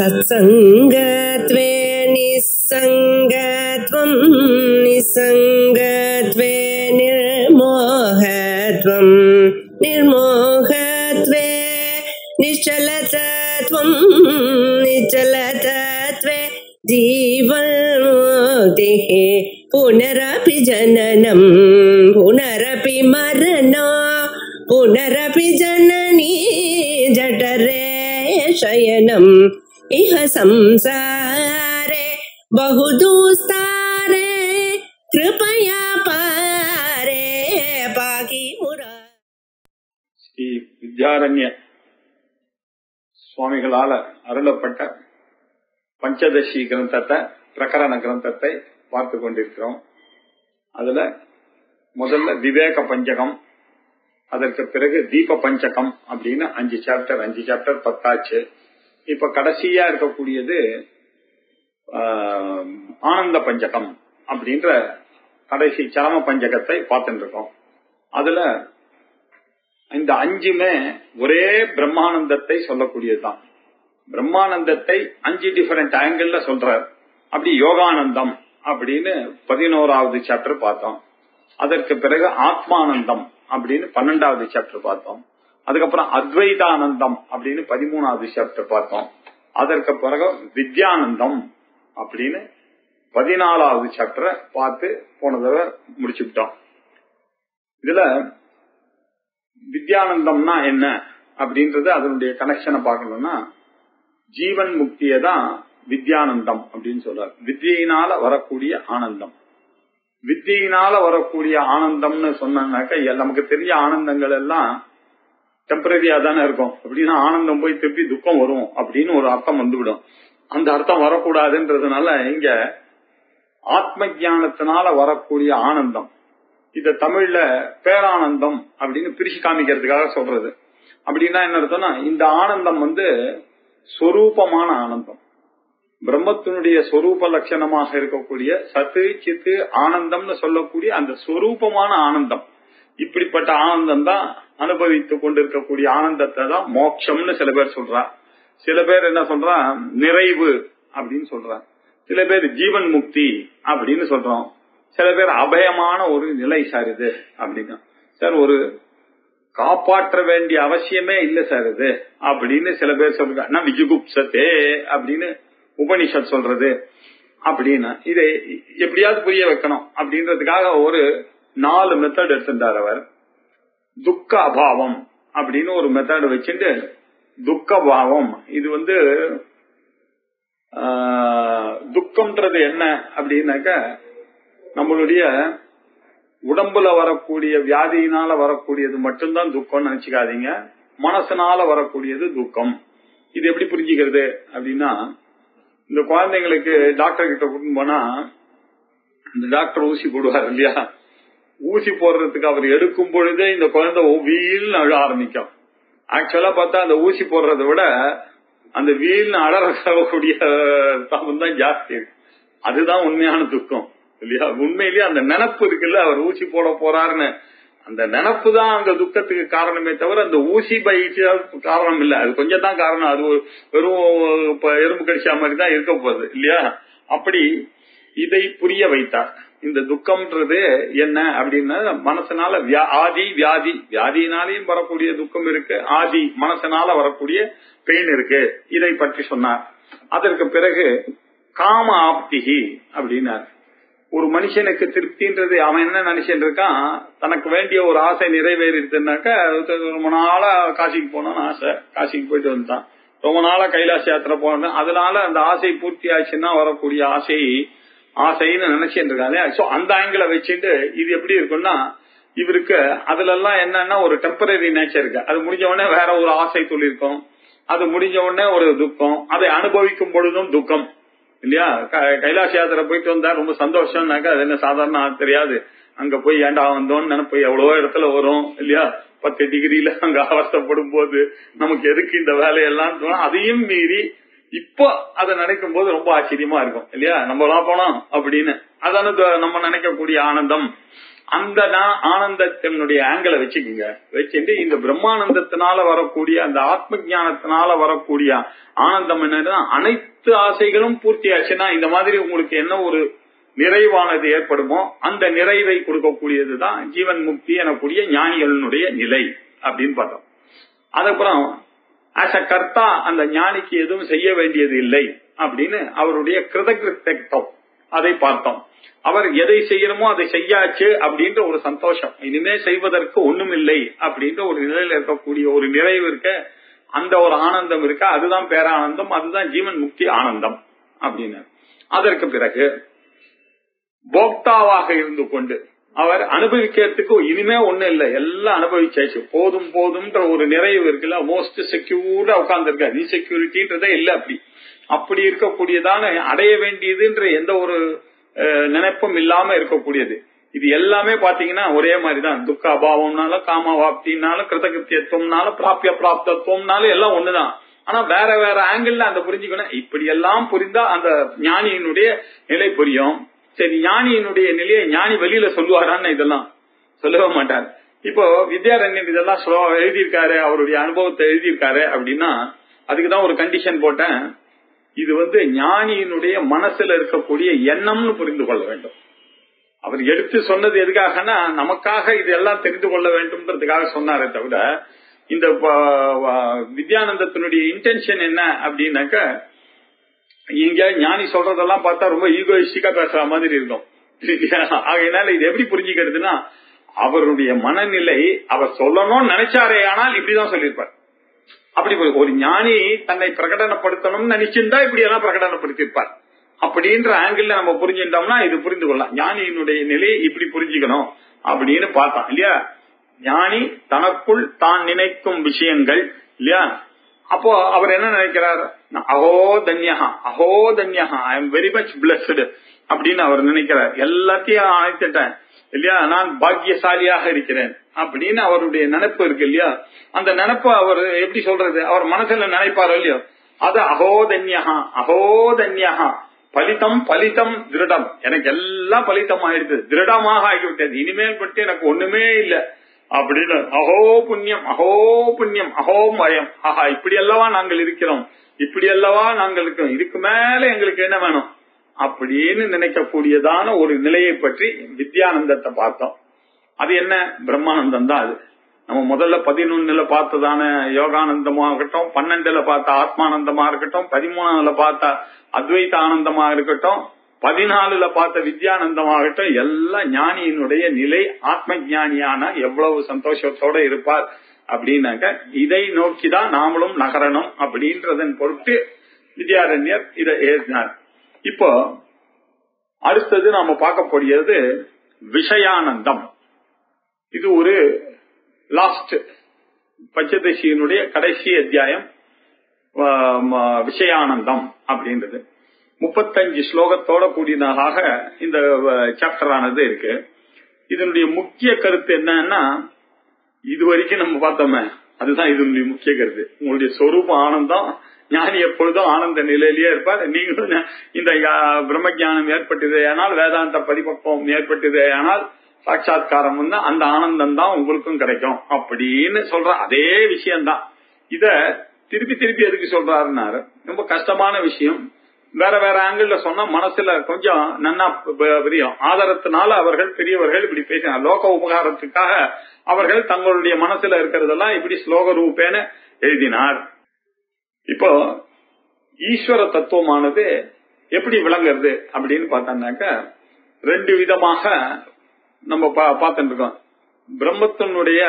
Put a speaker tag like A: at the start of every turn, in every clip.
A: सत्संगत्वे निस्संगत्वं निस्संगत्वे निर्मोहत्वं निर्मोहत्वे निश्चलतत्वं निश्चलतत्वे जीवन्मुक्तिः पुनरपि जननं पुनरपि मरणं पुनरपि जननी जठरे शयनम् इह संसारे बहुदुस्तारे कृपया पारे पाहि मुरा.
B: ஸ்ரீ வித்யாரண்ய சுவாமிகளால அருளப்பட்ட பஞ்சதசி கிரந்தத்தை, பிரகரண கிரந்தத்தை பார்த்து கொண்டிருக்கிறோம். அதுல முதல்ல விவேக பஞ்சகம், அதற்கு பிறகு தீப பஞ்சகம் அப்படின்னு 5 சாப்டர் 10 இப்ப கடைசியா இருக்கக்கூடியது ஆனந்த பஞ்சகம் அப்படின்ற கடைசி சரம பஞ்சகத்தை பார்த்துட்டு இருக்கோம். அதுல இந்த 5மே ஒரே பிரம்மானந்தத்தை சொல்லக்கூடியதுதான். பிரம்மானந்தத்தை 5 டிஃபரெண்ட் ஆங்கிள் சொல்றார். அப்படி யோகானந்தம் அப்படின்னு 11வது சாப்டர் பார்த்தோம். அதற்கு பிறகு ஆத்மானந்தம் அப்படின்னு 12வது சாப்டர் பார்த்தோம். அதுக்கப்புறம் அத்வைதானந்தம் அப்படின்னு 13வது சாப்டர் பார்த்தோம். அதற்கு பிறகு வித்யானந்தம் அப்படின்னு 14வது சாப்டரை பார்த்து போன தடவை முடிச்சுட்டோம். இதுல வித்யானந்தம்னா என்ன அப்படின்றது அதனுடைய கனெக்ஷனை பார்க்கணும்னா, ஜீவன் முக்தியை தான் வித்யானந்தம் அப்படின்னு சொல்றாரு. வித்யினால வரக்கூடிய ஆனந்தம். வித்தியினால வரக்கூடிய ஆனந்தம்னு சொன்னாக்க நமக்கு தெரிஞ்ச ஆனந்தங்கள் எல்லாம் டெம்பரரியா தானே இருக்கும். அப்படின்னா ஆனந்தம் போய் திருப்பி துக்கம் வரும் அப்படின்னு ஒரு அர்த்தம் வந்துவிடும். அந்த அர்த்தம் வரக்கூடாதுன்றதுனால இங்க ஆத்ம ஞானத்தினால வரக்கூடிய ஆனந்தம், இத தமிழ்ல பேரானந்தம் அப்படின்னு பிரிச்சு காமிக்கிறதுக்காக சொல்றது. அப்படின்னா என்ன அர்த்தம்னா, இந்த ஆனந்தம் சொரூபமான ஆனந்தம், பிரம்மத்தினுடைய சொரூப லட்சணமாக இருக்கக்கூடிய சத்து சித்து ஆனந்தம்னு சொல்லக்கூடிய அந்த சொரூபமான ஆனந்தம். இப்படிப்பட்ட ஆனந்தம் தான் அனுபவித்துக் கொண்டிருக்கக்கூடிய ஆனந்தத்தை தான் மோட்சம்னு சில பேர் சொல்றா. சில பேர் என்ன சொல்றா, நிறைவு அப்படின்னு சொல்றா. சில பேர் ஜீவன் முக்தி அப்படின்னு சொல்றோம். சில பேர் அபயமான ஒரு நிலை சார் இது அப்படின்னா. சார் ஒரு காப்பாற்ற வேண்டிய அவசியமே இல்ல சார் இது அப்படின்னு சில பேர் சொல்றாங்க. விஜுகுப்சத்தே அப்படின்னு உபனிஷத் சொல்றது. அப்படின்னா இதை எப்படியாவது புரிய வைக்கணும் அப்படின்றதுக்காக ஒரு 4 மெத்தட் எடுத்துட்டார் அவர். துக்க அபாவம் அப்படின்னு ஒரு மெத்தட் வச்சுட்டு, துக்க பாவம் இது துக்கம்ன்றது என்ன அப்படின்னாக்க, நம்மளுடைய உடம்புல வரக்கூடிய வியாதியினால வரக்கூடியது மட்டும்தான் துக்கம்னு நினைச்சுக்காதீங்க. மனசனால வரக்கூடியது துக்கம். இது எப்படி புரிஞ்சுக்கிறது அப்படின்னா, இந்த குழந்தைங்களுக்கு டாக்டர் கிட்ட கூட்டிட்டு போனா இந்த டாக்டர் ஊசி போடுவார் இல்லையா, ஊசி போடுறதுக்கு அவர் எடுக்கும் பொழுதே இந்த குழந்தை வீல்னு அழ ஆரம்பிக்கும். ஆக்சுவலா பார்த்தா அந்த ஊசி போடுறதை விட அந்த வீல்னு அழக்கூடிய தாபம் தான் ஜாஸ்தி இருக்கு. அதுதான் உண்மையான துக்கம் இல்லையா. உண்மையிலேயே அந்த நினப்பு இருக்குல்ல, அவர் ஊசி போட போறாருன்னு, அந்த நினப்பு தான் அங்க துக்கத்துக்கு காரணமே தவிர அந்த ஊசி பயிற்சியா காரணம் இல்ல. அது கொஞ்சம் தான் காரணம். அது வெறும் எறும்பு கடிச்சா மாதிரி தான் இருக்க போகுது இல்லையா. அப்படி இதை புரிய வைத்தார். இந்த துக்கம்ன்றது என்ன அப்படின்னா, மனசனால ஆதி வியாதி, வியாதியினாலையும் வரக்கூடிய துக்கம் இருக்கு, ஆதி மனசனால வரக்கூடிய பெயின் இருக்கு. இதை பற்றி சொன்னார். அதற்கு பிறகு காம ஆப்திகி அப்படின்னார். ஒரு மனுஷனுக்கு திருப்தின்றது அவன் என்ன நினைச்சுட்டு இருக்கான், தனக்கு வேண்டிய ஒரு ஆசை நிறைவேறிடுதுன்னாக்கா, ரொம்ப நாளா காசிக்கு போனோம்னு ஆசை, காசிக்கு போயிட்டு வந்துட்டான். ரொம்ப நாளா கைலாச யாத்திரை போனது, அதனால அந்த ஆசை பூர்த்தி ஆச்சுன்னா வரக்கூடிய ஆசைன்னு நினைச்சுட்டு இருக்காங்க. சோ அந்த ஆங்கிள வச்சுட்டு இது எப்படி இருக்குன்னா, இவருக்கு அதுல எல்லாம் என்னன்னா ஒரு டெம்பரரி நேச்சர் இருக்கு. அது முடிஞ்ச உடனே வேற ஒரு ஆசை சொல்லிருக்கோம், அது முடிஞ்ச உடனே ஒரு துக்கம், அதை அனுபவிக்கும் பொழுதும் துக்கம் இல்லையா. கைலாச யாத்திரை போயிட்டு வந்தா ரொம்ப சந்தோஷம்னாக்கா அது என்ன சாதாரண தெரியாது. அங்க போய் ஏண்டா வந்தோம்னு நினைப்பு எவ்வளவோ இடத்துல வரும் இல்லையா. 10 டிகிரியில அங்க அவஸ்தப்படும் போது நமக்கு எதுக்கு இந்த வேலையெல்லாம், அதையும் மீறி இப்போ அதை நினைக்கும் போது ரொம்ப ஆச்சரியமா இருக்கும் இல்லையா. நம்ம எல்லாம் போனோம் அப்படின்னு அதான நம்ம நினைக்கக்கூடிய ஆனந்தம். அந்த ஆனந்தத்தினுடைய ஆங்கிளை வச்சுக்கோங்க. வச்சுட்டு இந்த பிரம்மானந்தத்தினால வரக்கூடிய அந்த ஆத்ம ஞானத்தினால வரக்கூடிய ஆனந்தம் என்னன்னா, அனைத்து ஆசைகளும் பூர்த்தி ஆச்சுன்னா இந்த மாதிரி உங்களுக்கு என்ன ஒரு நிறைவானது ஏற்படுமோ அந்த நிறைவை கொடுக்கக்கூடியதுதான் ஜீவன் முக்தி எனக்கூடிய ஞானிகளுடைய நிலை அப்படின்னு பார்த்தோம். அதுக்கப்புறம் ஆஸ் அ கர்த்தா அந்த ஞானிக்கு எதுவும் செய்ய வேண்டியது இல்லை அப்படின்னு அவருடைய கிருதகிருத்தம் அதை பார்த்தோம். அவர் எதை செய்யணுமோ அதை செய்யாச்சு அப்படின்ற ஒரு சந்தோஷம், இனிமே செய்வதற்கு ஒண்ணும் இல்லை அப்படின்ற ஒரு நிலையில இருக்கக்கூடிய ஒரு நிறைவு இருக்க, அந்த ஒரு ஆனந்தம் இருக்க, அதுதான் பேரானந்தம், அதுதான் ஜீவன் முக்தி ஆனந்தம் அப்படின்னு. அதற்கு பிறகு போக்தாவாக இருந்து கொண்டு அவர் அனுபவிக்கிறதுக்கு இனிமே ஒண்ணும் இல்லை, எல்லாம் அனுபவிச்சாச்சு, போதும் போதும்ன்ற ஒரு நிறைவு இருக்குல்ல, மோஸ்ட் செக்யூர்டா உட்கார்ந்து இருக்க, இன்செக்யூரிட்டின்றதே இல்லை. அப்படி இருக்கக்கூடியதான அடைய வேண்டியதுன்ற எந்த ஒரு நினைப்பும் இல்லாம இருக்கக்கூடியது. இது எல்லாமே பாத்தீங்கன்னா ஒரே மாதிரிதான். துக்க அபாவம்னாலும் காமவாப்தினாலும் கிருதகிருத்தியத்துவம்னாலும் பிராபிய பிராப்தத்துவம்னாலும் எல்லாம் ஒண்ணுதான். ஆனா வேற வேற ஆங்கிள் அந்த புரிஞ்சுக்கணும். இப்படி எல்லாம் புரிந்தா அந்த ஞானியினுடைய நிலை புரியும். சரி, ஞானியினுடைய நிலையை ஞானி வெளியில சொல்லுவாரான்னு இதெல்லாம் சொல்லவே மாட்டார். இப்போ வித்யாரண்யன் இதெல்லாம் எழுதியிருக்காரு, அவருடைய அனுபவத்தை எழுதியிருக்காரு அப்படின்னா அதுக்குதான் ஒரு கண்டிஷன் போட்டேன். இது ஞானியினுடைய மனசுல இருக்கக்கூடிய எண்ணம்னு புரிந்து கொள்ள வேண்டும். அவர் எடுத்து சொன்னது எதுக்காகனா நமக்காக இதெல்லாம் தெரிந்து கொள்ள வேண்டும்ன்றதுக்காக சொன்னாரே தவிர, இந்த வித்யானந்தத்தினுடைய இன்டென்ஷன் என்ன அப்படின்னாக்க, இங்க ஞானி சொல்றதெல்லாம் பார்த்தா ரொம்ப ஈகோயிஸ்டிக்கா பேசுற மாதிரி இருக்கும். ஆகையினால இது எப்படி புரிஞ்சுக்கிறதுனா, அவருடைய மனநிலை அவர் சொல்லணும்னு நினைச்சாரே ஆனால் இப்படிதான் சொல்லியிருப்பார். அப்படி ஒரு ஞானி தன்னை பிரகடனப்படுத்தணும்னு நினைச்சிருந்தா இப்படி எல்லாம் பிரகடனப்படுத்திருப்பார். அப்படின்ற ஆங்கிள் நம்ம புரிஞ்சுட்டோம்னா இது புரிந்து கொள்ளலாம். ஞானியினுடைய நிலையை இப்படி புரிஞ்சுக்கணும் அப்படின்னு பார்த்தோம் இல்லையா. ஞானி தனக்குள் தான் நினைக்கும் விஷயங்கள் இல்லையா. அப்போ அவர் என்ன நினைக்கிறார், அஹோ தன்யஹா I am very much blessed அப்படின்னு அவர் நினைக்கிறார். எல்லாத்தையும் அழைத்துட்டேன் இல்லையா, நான் பாக்கியசாலியாக இருக்கிறேன் அப்படின்னு அவருடைய நினைப்பு இருக்கு இல்லையா. அந்த நினைப்பு அவர் எப்படி சொல்றது, அவர் மனசுல நினைப்பாரோ இல்லையோ, அது அகோதன்யா பலிதம் திருடம், எனக்கு எல்லாம் பலிதம் ஆயிடுது, திருடமாக ஆகிவிட்டது, இனிமேல் பட்டு எனக்கு ஒண்ணுமே இல்லை அப்படின்னு. அஹோ புண்ணியம் அஹோ மயம், ஆஹா இப்படி அல்லவா நாங்கள் இருக்கிறோம், இப்படி அல்லவா நாங்கள் இருக்கிறோம், இதுக்கு மேல எங்களுக்கு என்ன வேணும் அப்படின்னு நினைக்கக்கூடியதான ஒரு நிலையை பற்றி வித்யானந்தத்தை பார்த்தோம். அது என்ன, பிரம்மானந்தம் தான். அது நம்ம முதல்ல 11 பார்த்ததான யோகானந்தமா இருக்கட்டும், 12 பார்த்த ஆத்மானந்தமா இருக்கட்டும், 13 பார்த்த அத்வைத ஆனந்தமா இருக்கட்டும், 14 பார்த்த வித்யானந்தமாகட்டும், எல்லாம் ஞானியினுடைய நிலை. ஆத்ம ஞானியான எவ்வளவு சந்தோஷத்தோட இருப்பார் அப்படின்னாக்க, இதை நோக்கிதான் நாமளும் நகரணும் அப்படின்றதன் பொருட்டு வித்யாரண்யர் இதை எழுதினார். இப்போ அடுத்தது நாம பார்க்கக்கூடியது விஷயானந்தம். இது ஒரு லாஸ்ட் பஞ்சதசியினுடைய கடைசி அத்தியாயம் விஷயானந்தம் அப்படின்றது. 35 ஸ்லோகத்தோட கூடியதாக இந்த சாப்டர் ஆனது இருக்கு. இதனுடைய முக்கிய கருத்து என்னன்னா, இதுவரைக்கும் நம்ம பார்த்தோமே அதுதான் இதனுடைய முக்கிய கருத்து. உங்களுடைய சொரூப ஆனந்தம், ஞானி எப்பொழுதும் ஆனந்த நிலையிலேயே இருப்பார். நீங்களும் இந்த பிரம்ம ஜானம் ஏற்பட்டதே ஆனால், வேதாந்த பரிபக்குவம் ஏற்பட்டதே ஆனால், சாட்சாத்காரம் அந்த ஆனந்தம் தான் உங்களுக்கும் கிடைக்கும் அப்படின்னு சொல்ற அதே விஷயம்தான். இத திருப்பி திருப்பி எதுக்கு சொல்றாருன்னாரு, ரொம்ப கஷ்டமான விஷயம். வேற வேற ஆங்கிள் சொன்னா மனசுல கொஞ்சம் நன்னா புரியும். ஆதரத்தினால அவர்கள் பெரியவர்கள் இப்படி பேசினார். லோக உபகாரத்துக்காக அவர்கள் தங்களுடைய மனசுல இருக்கிறதெல்லாம் இப்படி ஸ்லோக ரூபேன எழுதினார். இப்போ ஈஸ்வர தத்துவமானது எப்படி விளங்குறது அப்படின்னு பார்த்தோம்னாக்க, 2 விதமாக நம்ம பார்த்துட்டு இருக்கோம். பிரம்மத்தினுடைய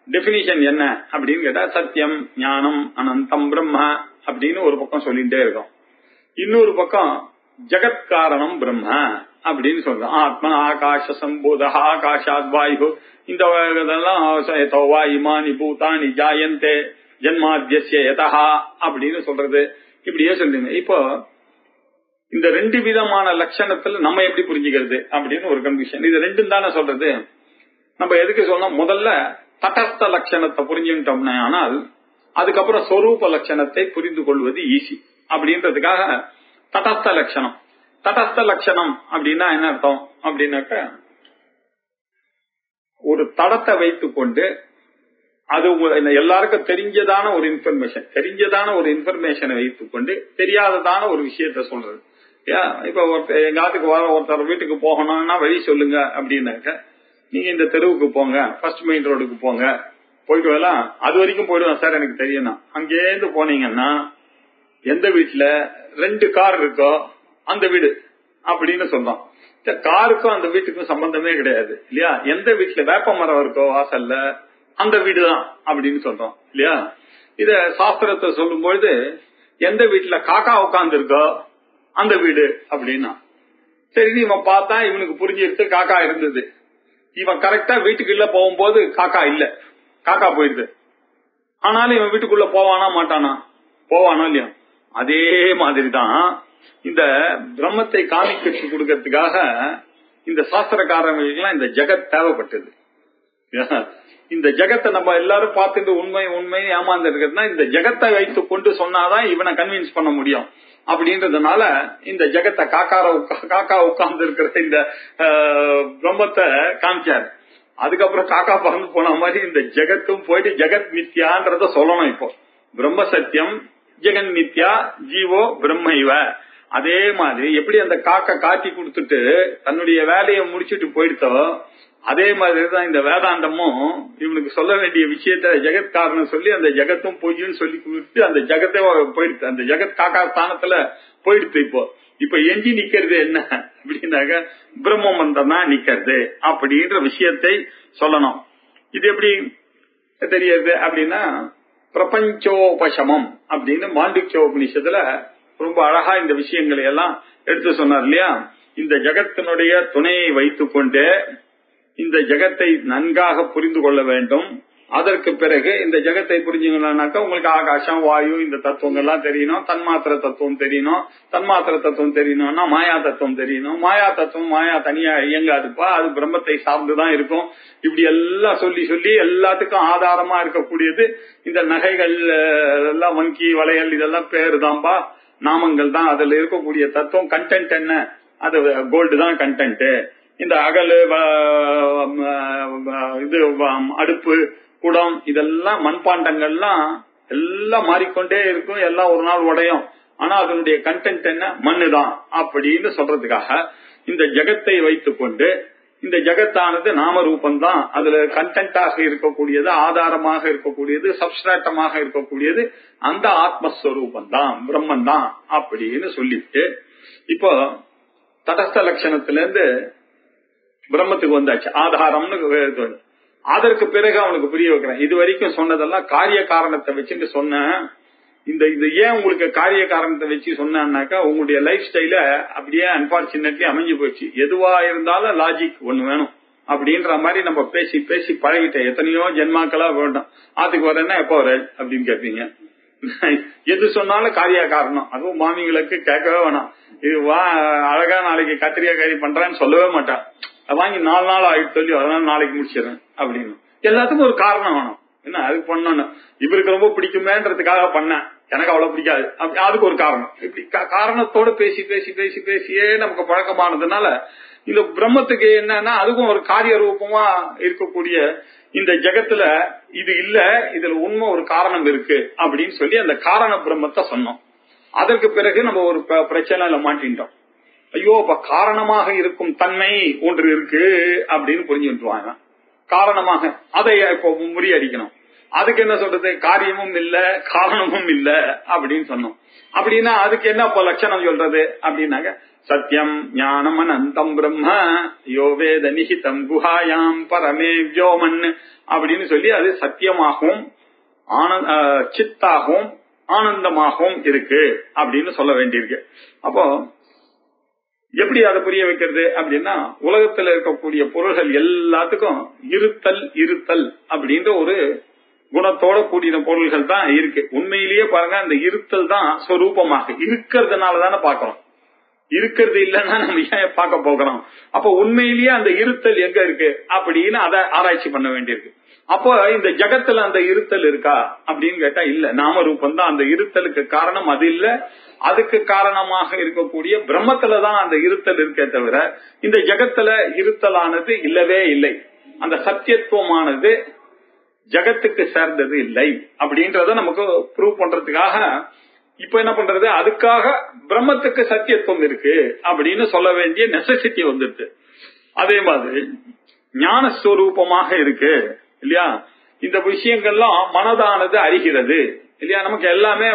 B: டெபினிஷன் என்ன அப்படின்னு கேட்டா, சத்தியம் ஞானம் அனந்தம் பிரம்ம அப்படின்னு ஒரு பக்கம் சொல்லிட்டே இருக்கோம். இன்னொரு பக்கம் ஜெகத்காரணம் பிரம்ம அப்படின்னு சொல்றோம். ஆத்மா ஆகாஷ சம்பூத ஆகாஷாத் வாயு, இந்த இமானி பூதானி ஜாயந்தே ஜன்மாத்யஸ்ய யதஹா அப்படின்னு சொல்றது. இப்படியே சொல்றீங்க. இப்போ இந்த 2 விதமான லட்சணத்துல நம்ம எப்படி புரிஞ்சுக்கிறது அப்படின்னு ஒரு கன்ஃபியூஷன். இது 2 தானே சொல்றது. நம்ம எதுக்கு சொல்லணும், முதல்ல தடஸ்த லட்சணத்தை புரிஞ்சுட்டோம்னா, ஆனால் அதுக்கப்புறம் சொரூப லட்சணத்தை புரிந்து கொள்வது ஈஸி அப்படின்றதுக்காக தடஸ்த லட்சணம் அப்படின்னா என்ன அர்த்தம் அப்படின்னாக்க, ஒரு தடத்தை வைத்துக் கொண்டு அது எல்லாருக்கும் தெரிஞ்சதான ஒரு இன்ஃபர்மேஷனை வைத்துக் கொண்டு தெரியாததான ஒரு விஷயத்த சொல்றது. இப்ப எங்க ஆத்துக்கு ஒருத்தர் வீட்டுக்கு போகணும்னா வழி சொல்லுங்க அப்படின்னாக்க, நீங்க இந்த தெருவுக்கு போங்க, ஃபர்ஸ்ட் மெயின் ரோடுக்கு போங்க, போயிட்டு வரலாம். அது வரைக்கும் போயிடுவேன் சார் எனக்கு தெரியும். அங்கேருந்து போனீங்கன்னா எந்த வீட்டுல 2 கார் இருக்கோ அந்த வீடு அப்படின்னு சொல்றோம். காருக்கும் அந்த வீட்டுக்கும் சம்பந்தமே கிடையாது இல்லையா? எந்த வீட்டுல வேப்ப மரம் இருக்கோ வாசல்ல அந்த வீடுதான் அப்படின்னு சொல்றோம் இல்லையா? இத சாஸ்திரத்தை சொல்லும் பொழுது எந்த வீட்டுல காக்கா உட்கார்ந்து இருக்கோ அந்த வீடு அப்படின்னா, சரி இவன் பார்த்தா இவனுக்கு புரிஞ்சிருச்சு காக்கா இருந்தது. இவன் கரெக்டா வீட்டுக்குள்ள போகும்போது காக்கா இல்ல, காக்கா போயிடுது. ஆனாலும் இவன் வீட்டுக்குள்ள போவானா மாட்டானா? போவானோ இல்லையா? அதே மாதிரிதான் இந்த பிரம்மத்தை காமிக்க கொடுக்கறதுக்காக இந்த சாஸ்திரக்காரங்களுக்கெல்லாம் இந்த ஜெகத் தேவைப்பட்டது. இந்த ஜெகத்தை நம்ம எல்லாரும் பார்த்துட்டு உண்மை ஏமாந்து இருக்கிறதுனா இந்த ஜெகத்தை வைத்துக் கொண்டு சொன்னாதான் இவனை கன்வின்ஸ் பண்ண முடியும் அப்படின்றதுனால இந்த ஜெகத்தை காக்கா உட்கார்ந்து இருக்கிற இந்த பிரம்மத்தை காமிச்சாரு. அதுக்கப்புறம் காக்கா பறந்து போன மாதிரி இந்த ஜெகத்தும் போயிட்டு ஜெகத் மித்யான்றத சொல்லணும். இப்போ பிரம்ம சத்தியம், ஜெகன் மித்யா, ஜீவோ பிரம்மைவ. அதே மாதிரி எப்படி அந்த காக்கா காட்டி கொடுத்துட்டு தன்னுடைய வேலையை முடிச்சுட்டு போயிடுத்தோ, அதே மாதிரிதான் இந்த வேதாந்தமும் இவனுக்கு சொல்ல வேண்டிய விஷயத்த ஜெகத்காரன் சொல்லி அந்த ஜெகத்தும் பொய்ன்னு சொல்லி கொடுத்து அந்த ஜெகத்தே போயிடுது. அந்த ஜெகத் காக்கா ஸ்தானத்துல போயிடுது. இப்ப எஞ்சி நிக்கிறது என்ன அப்படின்னாக்க பிரம்ம மந்திரம் தான் நிக்கிறது அப்படின்ற விஷயத்தை சொல்லணும். இது எப்படி தெரியுது அப்படின்னா, பிரபஞ்சோபசமம் அப்படின்னு மாண்டூக்கியோபனிஷத்துல ரொம்ப அழகா இந்த விஷயங்களை எல்லாம் எடுத்து சொன்னார் இல்லையா? இந்த ஜெகத்தினுடைய துணையை வைத்துக் கொண்டு இந்த ஜெகத்தை நன்காக புரிந்து கொள்ள வேண்டும். அதற்கு பிறகு இந்த ஜெகத்தை புரிஞ்சுக்கணும்னாக்கா உங்களுக்கு ஆகாசம், வாயு, இந்த தத்துவங்கள்லாம் தெரியணும். தன்மாத்திர தத்துவம் தெரியணும். தன்மாத்திர தத்துவம் தெரியணும்னா மாயா தத்துவம் தெரியணும். மாயா தத்துவம் மாயா தனியா இயங்காதுப்பா, அது பிரம்மத்தை சார்ந்துதான் இருக்கும். இப்படி எல்லாம் சொல்லி சொல்லி எல்லாத்துக்கும் ஆதாரமா இருக்கக்கூடியது இந்த நகைகள் எல்லாம், வங்கி வளையல், இதெல்லாம் பேரு தான்பா, நாமங்கள் தான். அதுல இருக்கக்கூடிய தத்துவம் கண்டென்ட் என்ன? அது கோல்டு தான் கண்டென்ட். இந்த அகலு, இது அடுப்பு, குடம், இதெல்லாம் மண்பாண்டங்கள்லாம் எல்லாம் மாறிக்கொண்டே இருக்கும். எல்லாம் ஒரு நாள் உடையும். ஆனா அதனுடைய கண்டென்ட் என்ன? மண்ணுதான் அப்படின்னு சொல்றதுக்காக இந்த ஜெகத்தை வைத்துக் கொண்டு இந்த ஜெகத்தானது நாம ரூபந்தான், அதுல கண்டென்ட்டாக இருக்கக்கூடியது, ஆதாரமாக இருக்கக்கூடியது, சப்ஸ்ட்ராட்டமாக இருக்கக்கூடியது அந்த ஆத்மஸ்வரூபம் தான், பிரம்மன் தான் அப்படின்னு சொல்லிட்டு இப்போ தடஸ்த லட்சணத்திலிருந்து பிரம்மத்துக்கு வந்தாச்சு. ஆதாரம்னு அதற்கு பிறகு அவனுக்கு புரிய வைக்கிறேன். இது வரைக்கும் சொன்னதெல்லாம் காரிய காரணத்தை வச்சுட்டு சொன்ன. இது ஏன் உங்களுக்கு காரிய காரணத்தை வச்சு சொன்னாக்கா, உங்களுடைய லைஃப் ஸ்டைல அப்படியே அன்பார்ச்சுனேட்லி அமைஞ்சு போச்சு. எதுவா இருந்தாலும் லாஜிக் ஒண்ணு வேணும் அப்படின்ற மாதிரி நம்ம பேசி பேசி பழகிட்டேன். எத்தனையோ ஜென்மாக்களா வேண்டாம். ஆத்துக்கு வரேன்னா எப்போ வர அப்படின்னு கேட்பீங்க. எது சொன்னாலும் காரிய காரணம். அதுவும் மாமிங்களுக்கு கேட்கவே வேணாம். இது அழகா நாளைக்கு கத்திரிக்காய் கறி பண்றேன்னு சொல்லவே மாட்டான். வாங்கி 4 நாள் ஆயிட்டு சொல்லி அதனால நாளைக்கு முடிச்சிடறேன் அப்படின்னு. எல்லாத்துக்கும் ஒரு காரணம் வேணும். என்ன அதுக்கு பண்ணணும், இவருக்கு ரொம்ப பிடிக்குமேன்றதுக்காக பண்ண, எனக்கு அவ்வளவு பிடிக்காது, அதுக்கு ஒரு காரணம். இப்படி காரணத்தோட பேசி பேசி பேசி பேசியே நமக்கு பழக்கமானதுனால இந்த பிரம்மத்துக்கு என்னன்னா அதுக்கும் ஒரு காரிய ரூபமா இருக்கக்கூடிய இந்த ஜெகத்துல இது இல்ல, இதுல உண்மை ஒரு காரணம் இருக்கு அப்படின்னு சொல்லி அந்த காரண பிரம்மத்தை சொன்னோம். அதற்கு பிறகு நம்ம ஒரு பிரச்சனையில மாட்டிட்டோம். ஐயோ, இப்ப காரணமாக இருக்கும் தன்மை ஒன்று இருக்கு அப்படின்னு புரிஞ்சுட்டுவாங்க. காரணமாக அதை இப்போ முறியடிக்கணும். அதுக்கு என்ன சொல்றது? காரியமும் இல்ல காரணமும் இல்ல அப்படின்னு சொன்னோம். அப்படின்னா அதுக்கு என்ன இப்ப லட்சணம் சொல்றது அப்படின்னாக்க, சத்தியம் ஞானம் அனந்தம் பிரம்ம யோ வேத நிஹிதம் குஹாயாம் பரமே வியோமன் அப்படின்னு சொல்லி அது சத்தியமாகவும் சித்தாகவும் ஆனந்தமாகவும் இருக்கு அப்படின்னு சொல்ல வேண்டியிருக்கு. அப்போ எப்படி அதை புரிய வைக்கிறது அப்படின்னா, உலகத்துல இருக்கக்கூடிய பொருள்கள் எல்லாத்துக்கும் இருத்தல் இருத்தல் அப்படின்ற ஒரு குணத்தோட கூடிய பொருள்கள் தான் இருக்கு. உண்மையிலேயே பாருங்க, அந்த இருத்தல் தான் ஸ்வரூபமாக இருக்கிறதுனால தானே பாக்கிறோம். இருக்கிறது இல்லைன்னா நம்ம ஏன் பார்க்க போகிறோம்? அப்ப உண்மையிலேயே அந்த இருத்தல் எங்க இருக்கு அப்படின்னு அதை ஆராய்ச்சி பண்ண வேண்டியிருக்கு. அப்போ இந்த ஜகத்துல அந்த இருத்தல் இருக்கா அப்படின்னு கேட்டா இல்ல, நாம ரூபம் தான் அந்த இருத்தலுக்கு காரணம். அது இல்ல, அதுக்கு காரணமாக இருக்கக்கூடிய பிரம்மத்துலதான் அந்த இருத்தல் இருக்கே தவிர இந்த ஜகத்துல இருத்தலானது இல்லவே இல்லை. அந்த சத்தியத்துவமானது ஜகத்துக்கு சேர்ந்தது இல்லை அப்படின்றத நமக்கு ப்ரூவ் பண்றதுக்காக இப்ப என்ன பண்றது, அதுக்காக பிரம்மத்துக்கு சத்தியத்துவம் இருக்கு அப்படின்னு சொல்ல வேண்டிய நெசசிட்டி வந்துருது. அதே மாதிரி ஞானஸ்வரூபமாக இருக்கு இல்லையா, இந்த விஷயங்கள்லாம் மனதானது அறிகிறது இல்லையா. நமக்கு எல்லாமே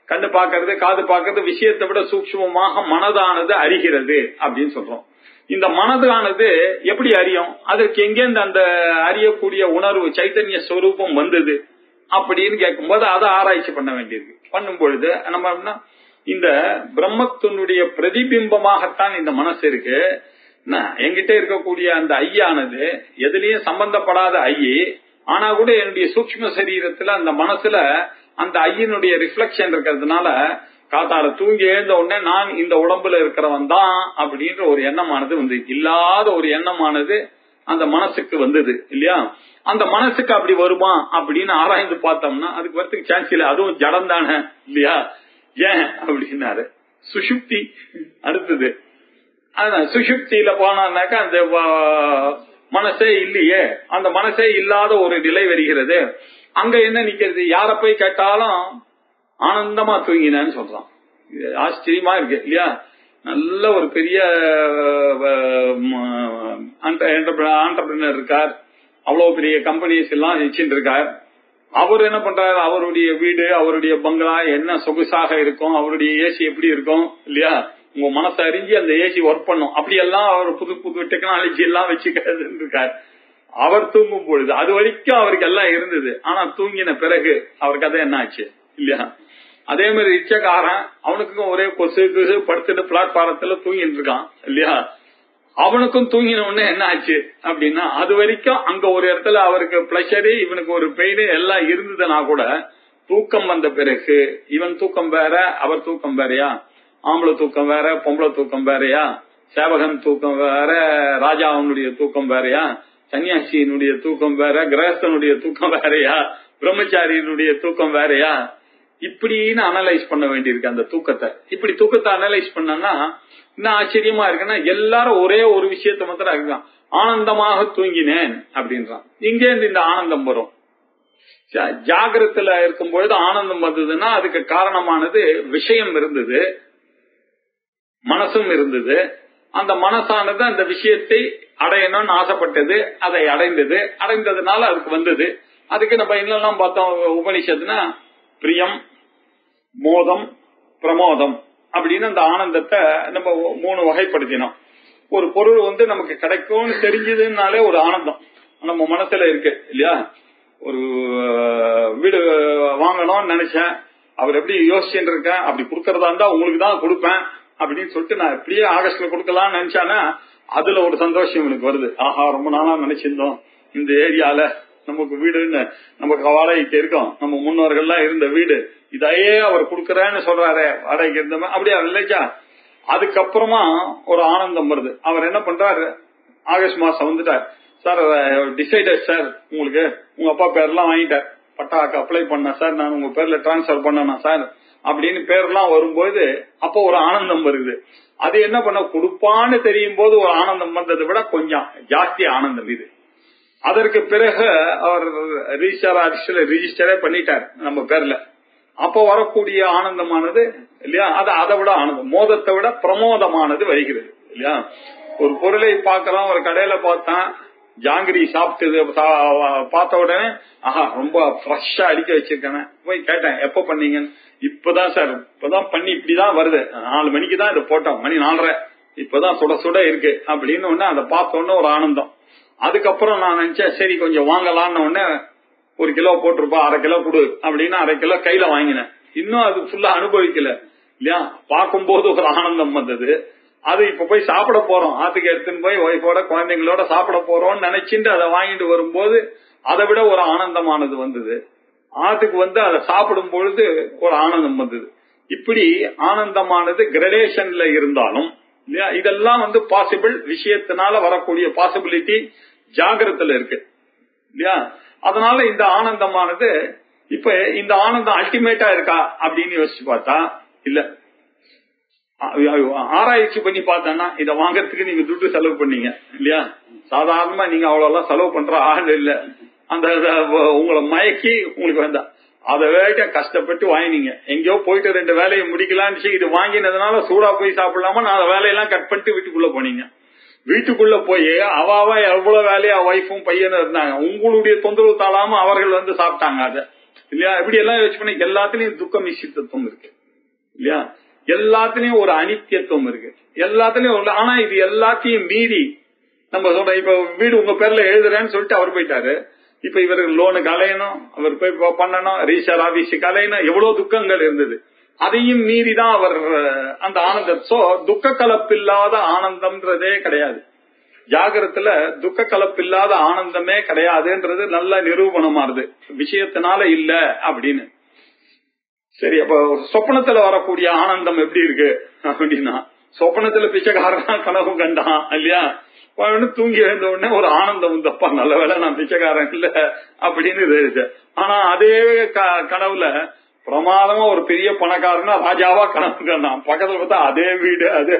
B: கண்ணு பாக்கிறது, காது பாக்கிறது, விஷயத்தை விட சூக்ஷ்மமாக மனதானது அறிகிறது அப்படின்னு சொல்றோம். இந்த மனதானது எப்படி அறியும், அதற்கு எங்கேருந்து அந்த அறியக்கூடிய உணர்வு சைத்தன்ய ஸ்வரூபம் வந்தது அப்படின்னு கேட்கும்போது அதை ஆராய்ச்சி பண்ண வேண்டியிருக்கு. பண்ணும் பொழுது நம்ம இந்த பிரம்மத்தினுடைய பிரதிபிம்பமாகத்தான் இந்த மனசு இருக்கு. என்கிட்ட இருக்கக்கூடிய அந்த ஐயானது எதுலயும் சம்பந்தப்படாத ஐயே, ஆனா கூட என்னுடைய சூக்ஷ்ம சரீரத்துல அந்த மனசுல அந்த ஐயனுடைய ரிஃப்ளெக்ஷன் இருக்கிறதுனால காத்தால தூங்கி எழுந்த உடனே நான் இந்த உடம்புல இருக்கிறவன் தான் அப்படின்ற ஒரு எண்ணமானது இல்லாத ஒரு எண்ணமானது அந்த மனசுக்கு வந்தது இல்லையா. அந்த மனசுக்கு அப்படி வருமா அப்படின்னு ஆராய்ந்து பார்த்தோம்னா அதுக்கு வரத்துக்கு சான்ஸ் இல்லை, அதுவும் ஜடம் தானே இல்லையா. ஏன் அப்படின்னாரு, சுஷுப்தி அடுத்தது. சுஷுப்தியில போனாக்கா அந்த மனசே இல்லையே, அந்த மனசே இல்லாத ஒரு நிலை வருகிறது. அங்க என்ன நிக்கிறது, யார போய் கேட்டாலும் ஆனந்தமா தூங்கினேன்னு சொல்றான். ஆச்சரியமா இருக்கு இல்லையா. நல்ல ஒரு பெரிய ஆண்டர்பிரினர் இருக்கார், அவ்வளவு பெரிய கம்பெனிஸ் எல்லாம் வச்சுட்டு இருக்கார். அவர் என்ன பண்றாரு, அவருடைய வீடு அவருடைய பங்களா என்ன சொகுசாக இருக்கும், அவருடைய ஏசி எப்படி இருக்கும் இல்லையா. உங்க மனசை அறிஞ்சு அந்த ஏசி ஒர்க் பண்ணும், அப்படியெல்லாம் அவர் புது புது டெக்னாலஜி எல்லாம் வச்சுக்கிறது இருக்கார். அவர் தூங்கும் பொழுது அது வரைக்கும் அவருக்கு எல்லாம் இருந்தது, ஆனா தூங்கின பிறகு அவருக்கு அதை என்ன ஆச்சு இல்லையா. அதே மாதிரி ரிச்சக்காரன் அவனுக்கும் ஒரே கொசு கொசு படுத்துட்டு பிளாட்பாரத்துல தூங்கிட்டு இருக்கான் இல்லையா. அவனுக்கும் தூங்கின உடனே என்ன ஆச்சு அப்படின்னா அது வரைக்கும் அங்க ஒரு இடத்துல அவருக்கு பிளஷரு இவனுக்கு ஒரு பெயின் எல்லாம் இருந்ததுன்னா கூட தூக்கம் வந்த பிறகு இவன் தூக்கம் வேற அவர் தூக்கம் வேறையா, ஆம்பளை தூக்கம் வேற பொம்பளை தூக்கம் வேறையா, சேவகன் தூக்கம் வேற ராஜாவனுடைய தூக்கம் வேறையா, சன்னியாசியினுடைய தூக்கம் வேற கிரகஸ்தனுடைய தூக்கம் வேறையா, பிரம்மச்சாரியினுடைய தூக்கம் வேறையா, இப்படின்னு அனலைஸ் பண்ண வேண்டியிருக்கு அந்த தூக்கத்தை. இப்படி தூக்கத்தை அனலைஸ் பண்ணா என்ன ஆச்சரியமா இருக்குன்னா எல்லாரும் ஒரே ஒரு விஷயத்த மாத்திரம் இருக்கான், ஆனந்தமாக தூங்கினேன் அப்படின்றான். இங்கே இந்த ஆனந்தம் வரும். ஜாகிரத்துல இருக்கும் பொழுது ஆனந்தம் வந்ததுன்னா அதுக்கு காரணமானது விஷயம் இருந்தது, மனசும் இருந்தது. அந்த மனசானது அந்த விஷயத்தை அடையணும்னு ஆசைப்பட்டது, அதை அடைந்தது, அடைந்ததுனால அதுக்கு வந்தது. அதுக்கு நம்ம என்னெல்லாம் பார்த்தோம் உபனிஷத்துனா பிரியம் மோதம் பிரமோதம் அப்படின்னு அந்த ஆனந்தத்தை நம்ம 3 வகைப்படுத்தினோம். ஒரு பொருள் நமக்கு கிடைக்கும்னு தெரிஞ்சதுனாலே ஒரு ஆனந்தம் நம்ம மனசுல இருக்கு இல்லையா. ஒரு வீடு வாங்கணும்னு நினைச்சேன், அவர் எப்படி யோசிச்சுட்டு இருக்கேன், அப்படி கொடுக்கறதா இருந்தா உங்களுக்கு தான் கொடுப்பேன் அப்படின்னு சொல்லிட்டு நான் எப்படியே ஆகஸ்ட்ல கொடுக்கலாம்னு நினைச்சானா அதுல ஒரு சந்தோஷம் எனக்கு வருது. ஆஹா, ரொம்ப நாளா நினைச்சிருந்தோம் இந்த ஏரியால நமக்கு வீடுன்னு நமக்கு வாடகைக்கு இருக்கோம், நம்ம முன்னோர்கள்லாம் இருந்த வீடு, இதையே அவர் கொடுக்கறேன்னு சொல்றாரு வாடகைக்கு இருந்தவன் அப்படியா இல்லைச்சா. அதுக்கப்புறமா ஒரு ஆனந்தம் வருது. அவர் என்ன பண்றாரு, ஆகஸ்ட் மாசம் வந்துட்டார் சார், டிசைடட் சார், உங்களுக்கு உங்க அப்பா பேர்லாம் வாங்கிட்டார், பட்டாக்கு அப்ளை பண்ண சார், நான் உங்க பேர்ல டிரான்ஸ்பர் பண்ணணும் சார் அப்படின்னு பேர்லாம் வரும்போது அப்போ ஒரு ஆனந்தம் வருது. அது என்ன பண்ண கொடுப்பான்னு தெரியும் போது ஒரு ஆனந்தம் வந்ததை விட கொஞ்சம் ஜாஸ்தி ஆனந்தம் இது. அதற்கு பிறகு அவர் ரிஜிஸ்டரே பண்ணிட்டார் நம்ம பேர்ல. அப்போ வரக்கூடிய ஆனந்தமானது இல்லையா, அது அதை விட ஆனந்தம், மோதத்தை விட பிரமோதமானது வருகிறது இல்லையா. ஒரு பொருளை பாக்கிறோம், ஒரு கடையில பார்த்தேன், ஜாங்கிரி சாப்பிட்டு பார்த்த உடனே ஆஹா ரொம்ப ஃப்ரெஷ்ஷா அடிக்க வச்சிருக்கேன், போய் கேட்டேன் எப்ப பண்ணீங்கன்னு, இப்பதான் சார், இப்பதான் பண்ணி இப்படிதான் வருது, 4 மணிக்கு தான் இதை போட்டோம், மணி 4:30, இப்பதான் சுட சுட இருக்கு அப்படின்னு ஒண்ணு அதை பார்த்த உடனே ஒரு ஆனந்தம். அதுக்கப்புறம் நான் நினைச்சேன் சரி கொஞ்சம் வாங்கலான்னு உடனே 1 கிலோ போட்டிருப்பா, 1/2 கிலோ கொடு அப்படின்னு 1/2 கிலோ கையில வாங்கினேன். இன்னும் அது ஃபுல்லா அனுபவிக்கல இல்லையா. பார்க்கும் போது ஒரு ஆனந்தம் வந்தது. அது இப்ப போய் சாப்பிட போறோம், ஆத்துக்கு எடுத்துன்னு போய் ஒய்ஃபோட குழந்தைங்களோட சாப்பிட போறோம்னு நினைச்சுட்டு அதை வாங்கிட்டு வரும்போது அதை விட ஒரு ஆனந்தமானது வந்தது. ஆத்துக்கு அதை சாப்பிடும் பொழுது ஒரு ஆனந்தம் வந்தது. இப்படி ஆனந்தமானது கிரடேஷன்ல இருந்தாலும் இல்லையா, இதெல்லாம் பாசிபிள், விஷயத்தினால வரக்கூடிய பாசிபிலிட்டி ஜாகிரத்துல இருக்கு இல்லையா. அதனால இந்த ஆனந்தமானது இப்ப இந்த ஆனந்தம் அல்டிமேட்டா இருக்கா அப்படின்னு யோசிச்சு பார்த்தா இல்ல. ஆராய்ச்சி பண்ணி பார்த்தேன்னா இதை வாங்கறதுக்கு நீங்க துட்டு செலவு பண்ணீங்க இல்லையா? சாதாரணமா நீங்க அவ்வளவு செலவு பண்ற ஆள் இல்ல. அந்த உங்களை மயக்கி உங்களுக்கு வேண்டாம் அதை வேக கஷ்டப்பட்டு வாங்கினீங்க. எங்கேயோ போயிட்டு 2 வேலையை முடிக்கலான்னு இது வாங்கினதுனால சூடா போய் சாப்பிடலாமா நான் வேலையெல்லாம் கட் பண்ணிட்டு வீட்டுக்குள்ள போனீங்க. வீட்டுக்குள்ள போய் அவாவா எவ்வளவு வேலையா ஒய்ஃபும் பையனும் இருந்தாங்க. உங்களுடைய தொந்தரவு தாழாம அவர்கள் வந்து சாப்பிட்டாங்க அதை இல்லையா? இப்படி எல்லாம் யோசிச்சு பண்ணி எல்லாத்துலயும் துக்க மிசித்தத்துவம் இருக்கு இல்லையா? எல்லாத்துலயும் ஒரு அனித்தியத்துவம் இருக்கு எல்லாத்துலயும். ஆனா இது எல்லாத்தையும் மீறி நம்ம சொல்ற இப்ப வீடு உங்க பேர்ல எழுதுறேன்னு சொல்லிட்டு அவர் போயிட்டாரு. இப்ப இவருக்கு லோனுக்கு அலையணும், அவர் போய் பண்ணணும், ரீசார் ஆபீஸுக்கு அலையணும், எவ்வளவு துக்கங்கள் இருந்தது. அதையும் மீறிதான் அவர் அந்த ஆனந்தம். சோ துக்க கலப்பில்லாத ஆனந்தம்ன்றதே கிடையாது. ஜாகிரத்துல துக்க கலப்பில்லாத ஆனந்தமே கிடையாதுன்றது நல்ல நிரூபணமாறுது விஷயத்தினால இல்ல அப்படின்னு. சரி, அப்ப சொப்பனத்துல வரக்கூடிய ஆனந்தம் எப்படி இருக்கு அப்படின்னா, சொப்பனத்துல பிச்சைக்காரனா கனவு கண்டான் இல்லையா? தூங்கி எழுந்த உடனே ஒரு ஆனந்தம் வந்தப்பா நல்ல வேலை நான் பிச்சைக்காரன் இல்ல அப்படின்னு தெரியுது. ஆனா அதே கனவுல பிரமாதமா ஒரு பெரிய பணக்காரனா ராஜாவா கனவு கண்டான். பக்கத்துல பார்த்தா அதே வீடு, அதே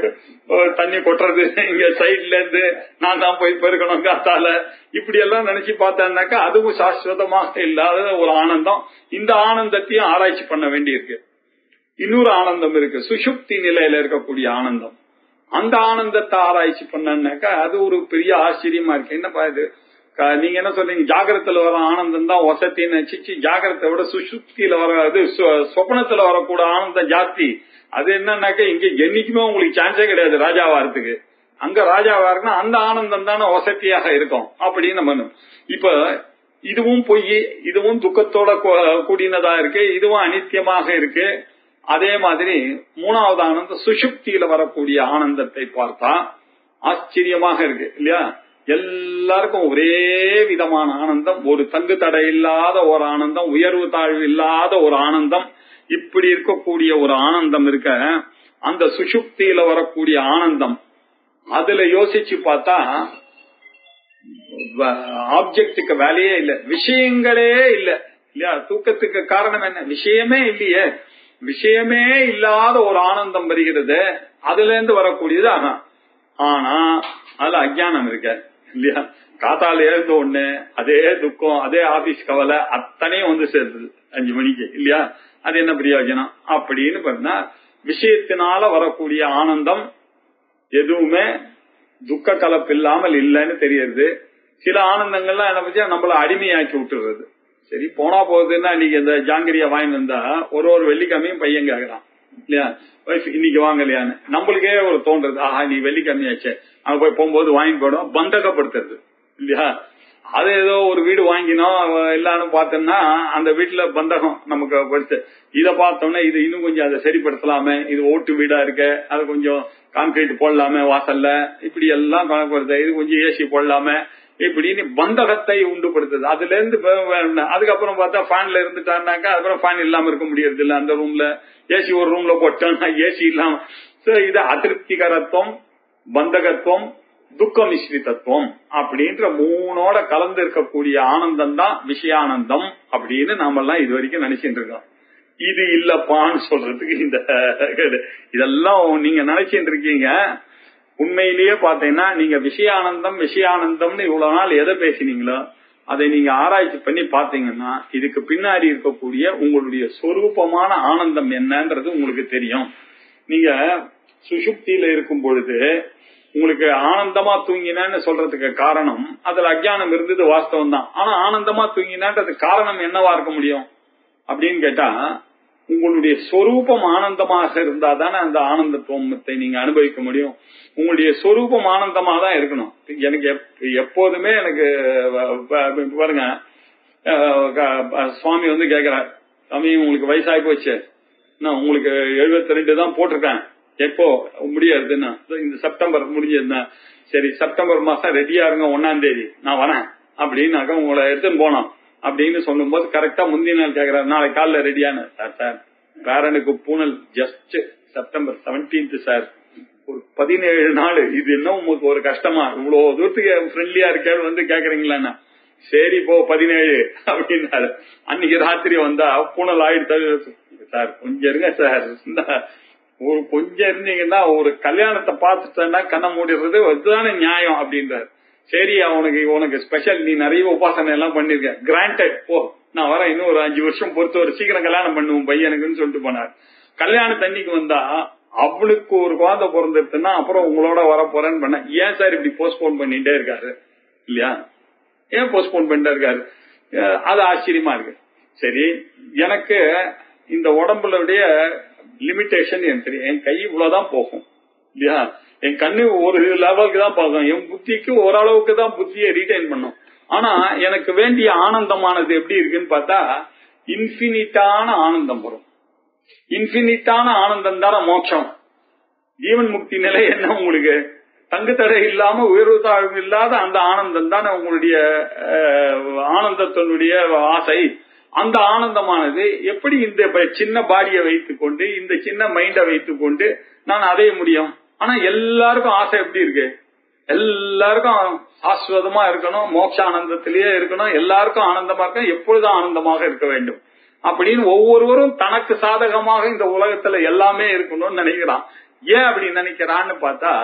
B: தண்ணி கொட்டுறது, இங்க சைட்ல இருந்து நான் தான் போய் பெருக்கணும் காத்தால, இப்படி எல்லாம் நினைச்சு பார்த்தான்னாக்கா அதுவும் சாஸ்வதமாக இல்லாத ஒரு ஆனந்தம். இந்த ஆனந்தத்தையும் ஆராய்ச்சி பண்ண வேண்டி இருக்கு. இன்னொரு ஆனந்தம் இருக்கு, சுஷுப்தி நிலையில இருக்கக்கூடிய ஆனந்தம். அந்த ஆனந்தத்தை ஆராய்ச்சி பண்ணாக்கா அது ஒரு பெரிய ஆச்சரியமா இருக்கு. என்னப்பா இது நீங்க என்ன சொல்றீங்க, ஜாகிரத்துல வர ஆனந்தம் தான் வசத்தின்னு நினைச்சு ஜாகிரத்தை விட சுஷுப்தியில வராது சொப்பனத்துல வரக்கூட ஆனந்தம் ஜாஸ்தி. அது என்னன்னாக்கா இங்க என்னைக்குமே உங்களுக்கு சான்ஸே கிடையாது ராஜாவாரத்துக்கு. அங்க ராஜாவாருன்னா அந்த ஆனந்தம் தானே வசதியாக இருக்கும் அப்படின்னு நம்ம. இப்ப இதுவும் பொய், இதுவும் துக்கத்தோட கூடினதா இருக்கு, இதுவும் அனித்தியமாக இருக்கு. அதே மாதிரி மூணாவது ஆனந்தம் சுஷுப்தியில வரக்கூடிய ஆனந்தத்தை பார்த்தா ஆச்சரியமாக இருக்கு இல்லையா? எல்லாருக்கும் ஒரே விதமான ஆனந்தம், ஒரு தங்கு தடை இல்லாத ஒரு ஆனந்தம், உயர்வு தாழ்வு இல்லாத ஒரு ஆனந்தம். இப்படி இருக்கக்கூடிய ஒரு ஆனந்தம் இருக்க அந்த சுஷுப்தியில வரக்கூடிய ஆனந்தம், அதுல யோசிச்சு பார்த்தா ஆப்ஜெக்டுக்கு வேலையே இல்ல, விஷயங்களே இல்ல இல்லையா? தூக்கத்துக்கு காரணம் என்ன? விஷயமே இல்லையே. விஷயமே இல்லாத ஒரு ஆனந்தம் வருகிறது, அதுல இருந்து வரக்கூடியது. ஆனா அதுல அஜ்ஞானம் இருக்க இல்லையா? காத்தால எழுந்த ஒண்ணு அதே துக்கம், அதே ஆபீஸ் கவலை அத்தனையும் வந்து சேர்ந்தது 5 மணிக்கு இல்லையா? அது என்ன பிரயோஜனம் அப்படின்னு பண்ணா விஷயத்தினால வரக்கூடிய ஆனந்தம் எதுவுமே துக்க கலப்பு இல்லாமல் இல்லைன்னு தெரியுது. சில ஆனந்தங்கள்லாம் என்ன பத்தியா நம்மள அடிமையாக்கி விட்டுறது. சரி போனா போகுதுன்னா இன்னைக்கு இந்த ஜாங்கிரியா வாங்கி வந்தா ஒரு வெள்ளிக்கிழமையும் பையன் கேக்குறான் இல்லையா, ஒய்ஃப் இன்னைக்கு வாங்கலையான்னு. நம்மளுக்கே ஒரு தோன்றது, ஆஹா நீ வெள்ளிக்கிழமையாச்சு அங்க போய் போகும்போது வாங்கி போடும், பந்தகப்படுத்துறது இல்லையா? அது ஏதோ ஒரு வீடு வாங்கினோம் எல்லாரும் பார்த்தோம்னா அந்த வீட்டுல பந்தகம் நமக்கு படுத்து, இதை பார்த்தோம்னா இது இன்னும் கொஞ்சம் அதை சரிப்படுத்தலாமே, இது ஓட்டு வீடா இருக்கு, அது கொஞ்சம் கான்கிரீட் போடலாமே வாசல்ல, இப்படி எல்லாம் கணக்கு வருது, இது கொஞ்சம் ஏசி போடலாமே, இப்படின்னு பந்தகத்தை உண்டுபடுத்துது. அதுல இருந்து அதுக்கப்புறம் பார்த்தா ஃபேன்ல இருந்துட்டாருனாக்கா அதுக்கப்புறம் ஃபேன் இல்லாம இருக்க முடியறது இல்ல. அந்த ரூம்ல ஏசி ஒரு ரூம்ல போட்டோம்னா ஏசி இல்லாம, இது அதிருப்திகரத்துவம், பந்தகத்துவம், துக்க மிஸ்ரிதத்துவம் அப்படின்ற 3ஓட கலந்து இருக்கக்கூடிய ஆனந்தம் தான் விஷயானந்தம் அப்படின்னு நாம எல்லாம் இது வரைக்கும் நினைச்சிட்டு இருக்கோம். இது இல்லப்பான்னு சொல்றதுக்கு இந்த இதெல்லாம் நீங்க நினைச்சிட்டு இருக்கீங்க. உண்மையிலேயே பாத்தீங்கன்னா நீங்க விஷயானந்தம் விஷயானந்தம்னு இவ்வளவு நாள் எதை பேசினீங்களோ அதை நீங்க ஆராய்ச்சி பண்ணி பாத்தீங்கன்னா இதுக்கு பின்னாடி இருக்கக்கூடிய உங்களுடைய சொரூபமான ஆனந்தம் என்னன்றது உங்களுக்கு தெரியும். நீங்க சுஷுப்தியில இருக்கும் பொழுது உங்களுக்கு ஆனந்தமா தூங்கினேன்னு சொல்றதுக்கு காரணம் அதுல அஜ்ஞானம் இருந்தது வாஸ்தவம் தான். ஆனா ஆனந்தமா தூங்கினேன்றதுக்கு காரணம் என்னவா இருக்க முடியும் அப்படின்னு கேட்டா, உங்களுடைய சொரூபம் ஆனந்தமாக இருந்தா தானே அந்த ஆனந்தத்துவத்தை நீங்க அனுபவிக்க முடியும். உங்களுடைய சொரூபம் ஆனந்தமா தான் இருக்கணும். எனக்கு எப்போதுமே எனக்கு பாருங்க, சுவாமி வந்து கேக்குறார், சாமி உங்களுக்கு வயசாகி போச்சு, நான் உங்களுக்கு 72 தான் போட்டிருக்கேன், எப்போ முடியாதுன்னா இந்த செப்டம்பர் முடிஞ்சதுன்னா சரி செப்டம்பர் மாசம் ரெடியா இருங்க 1ஆம் தேதி நான் வரேன் அப்படின்னாக்க உங்களை எடுத்துன்னு போனோம் அப்படின்னு சொல்லும் போது கரெக்டா முந்தின நாள் கேக்குறாரு, நாளைக்கு காலைல ரெடியான சார் பேரனுக்கு பூனல் ஜஸ்ட் செப்டம்பர் 17 சார், ஒரு 17 நாள், இது என்ன உங்களுக்கு ஒரு கஷ்டமா, இவ்வளவு தூரத்துக்கு ஃப்ரெண்ட்லியா இருக்கே வந்து கேக்குறீங்களா? சரி போ 17 அப்படின்னாரு. அன்னைக்கு ராத்திரி வந்தா பூனல் ஆயிடுச்சு சார், கொஞ்சம் இருங்க சார், ஒரு கொஞ்சம் இருந்தீங்கன்னா ஒரு கல்யாணத்தை பார்த்துட்டா கண்ண மூடிடுறது அதுதானே நியாயம் அப்படின்றாரு. சரி உனக்கு ஸ்பெஷல், நீ நிறைய உபாசனை எல்லாம் பண்ணிருக்க, கிராண்டட், போ நான் வரேன், இன்னும் ஒரு 5 வருஷம் பொறுத்து ஒரு சீக்கிரம் கல்யாணம் பண்ணுவோம் பையனுக்குன்னு சொல்லிட்டு போனார். கல்யாண தண்ணிக்கு வந்தா அவளுக்கு ஒரு குழந்தை பிறந்துருச்சுன்னா அப்புறம் உங்களோட வர போறேன்னு பண்ண. ஏன் சார் இப்படி போஸ்ட்போன் பண்ணிட்டே இருக்காரு இல்லையா? ஏன் போஸ்ட்போன் பண்ணிட்டே இருக்காரு? அது ஆச்சரியமா இருக்கு. சரி, எனக்கு இந்த உடம்புடைய லிமிடேஷன் எனக்கு தெரியும். என் கை இவ்வளவுதான் போகும் இல்லையா? என் கண்ணு ஒரு லெவலுக்கு தான் பார்க்கும். என் புத்திக்கு ஓரளவுக்கு தான் புத்தியை ரீடைன் பண்ணும். ஆனா எனக்கு வேண்டிய ஆனந்தமானது எப்படி இருக்குன்னு பார்த்தா இன்பினிட்டான ஆனந்தம் வரும். இன்பினிட்டான ஆனந்தம் தான மோட்சம். ஜீவன் முக்தி நிலை என்ன உங்களுக்கு? தங்கு தடை இல்லாம உயர்வு தாழ்வு இல்லாத அந்த ஆனந்தம் தானே உங்களுடைய ஆனந்தத்தினுடைய ஆசை. அந்த ஆனந்தமானது எப்படி இந்த சின்ன பாடியை வைத்துக் கொண்டு இந்த சின்ன மைண்ட வைத்துக் கொண்டு நான் அடைய முடியும்? ஆனா எல்லாருக்கும் ஆசை எப்படி இருக்கு? எல்லாருக்கும் ஆஸ்வதமா இருக்கணும், மோட்ச ஆனந்தத்திலேயே இருக்கணும், எல்லாருக்கும் ஆனந்தமா இருக்கணும், எப்பொழுதும் ஆனந்தமாக இருக்க வேண்டும் அப்படின்னு ஒவ்வொருவரும் தனக்கு சாதகமாக இந்த உலகத்துல எல்லாமே இருக்கணும்னு நினைக்கிறான். ஏன் அப்படி நினைக்கிறான்னு பார்த்தா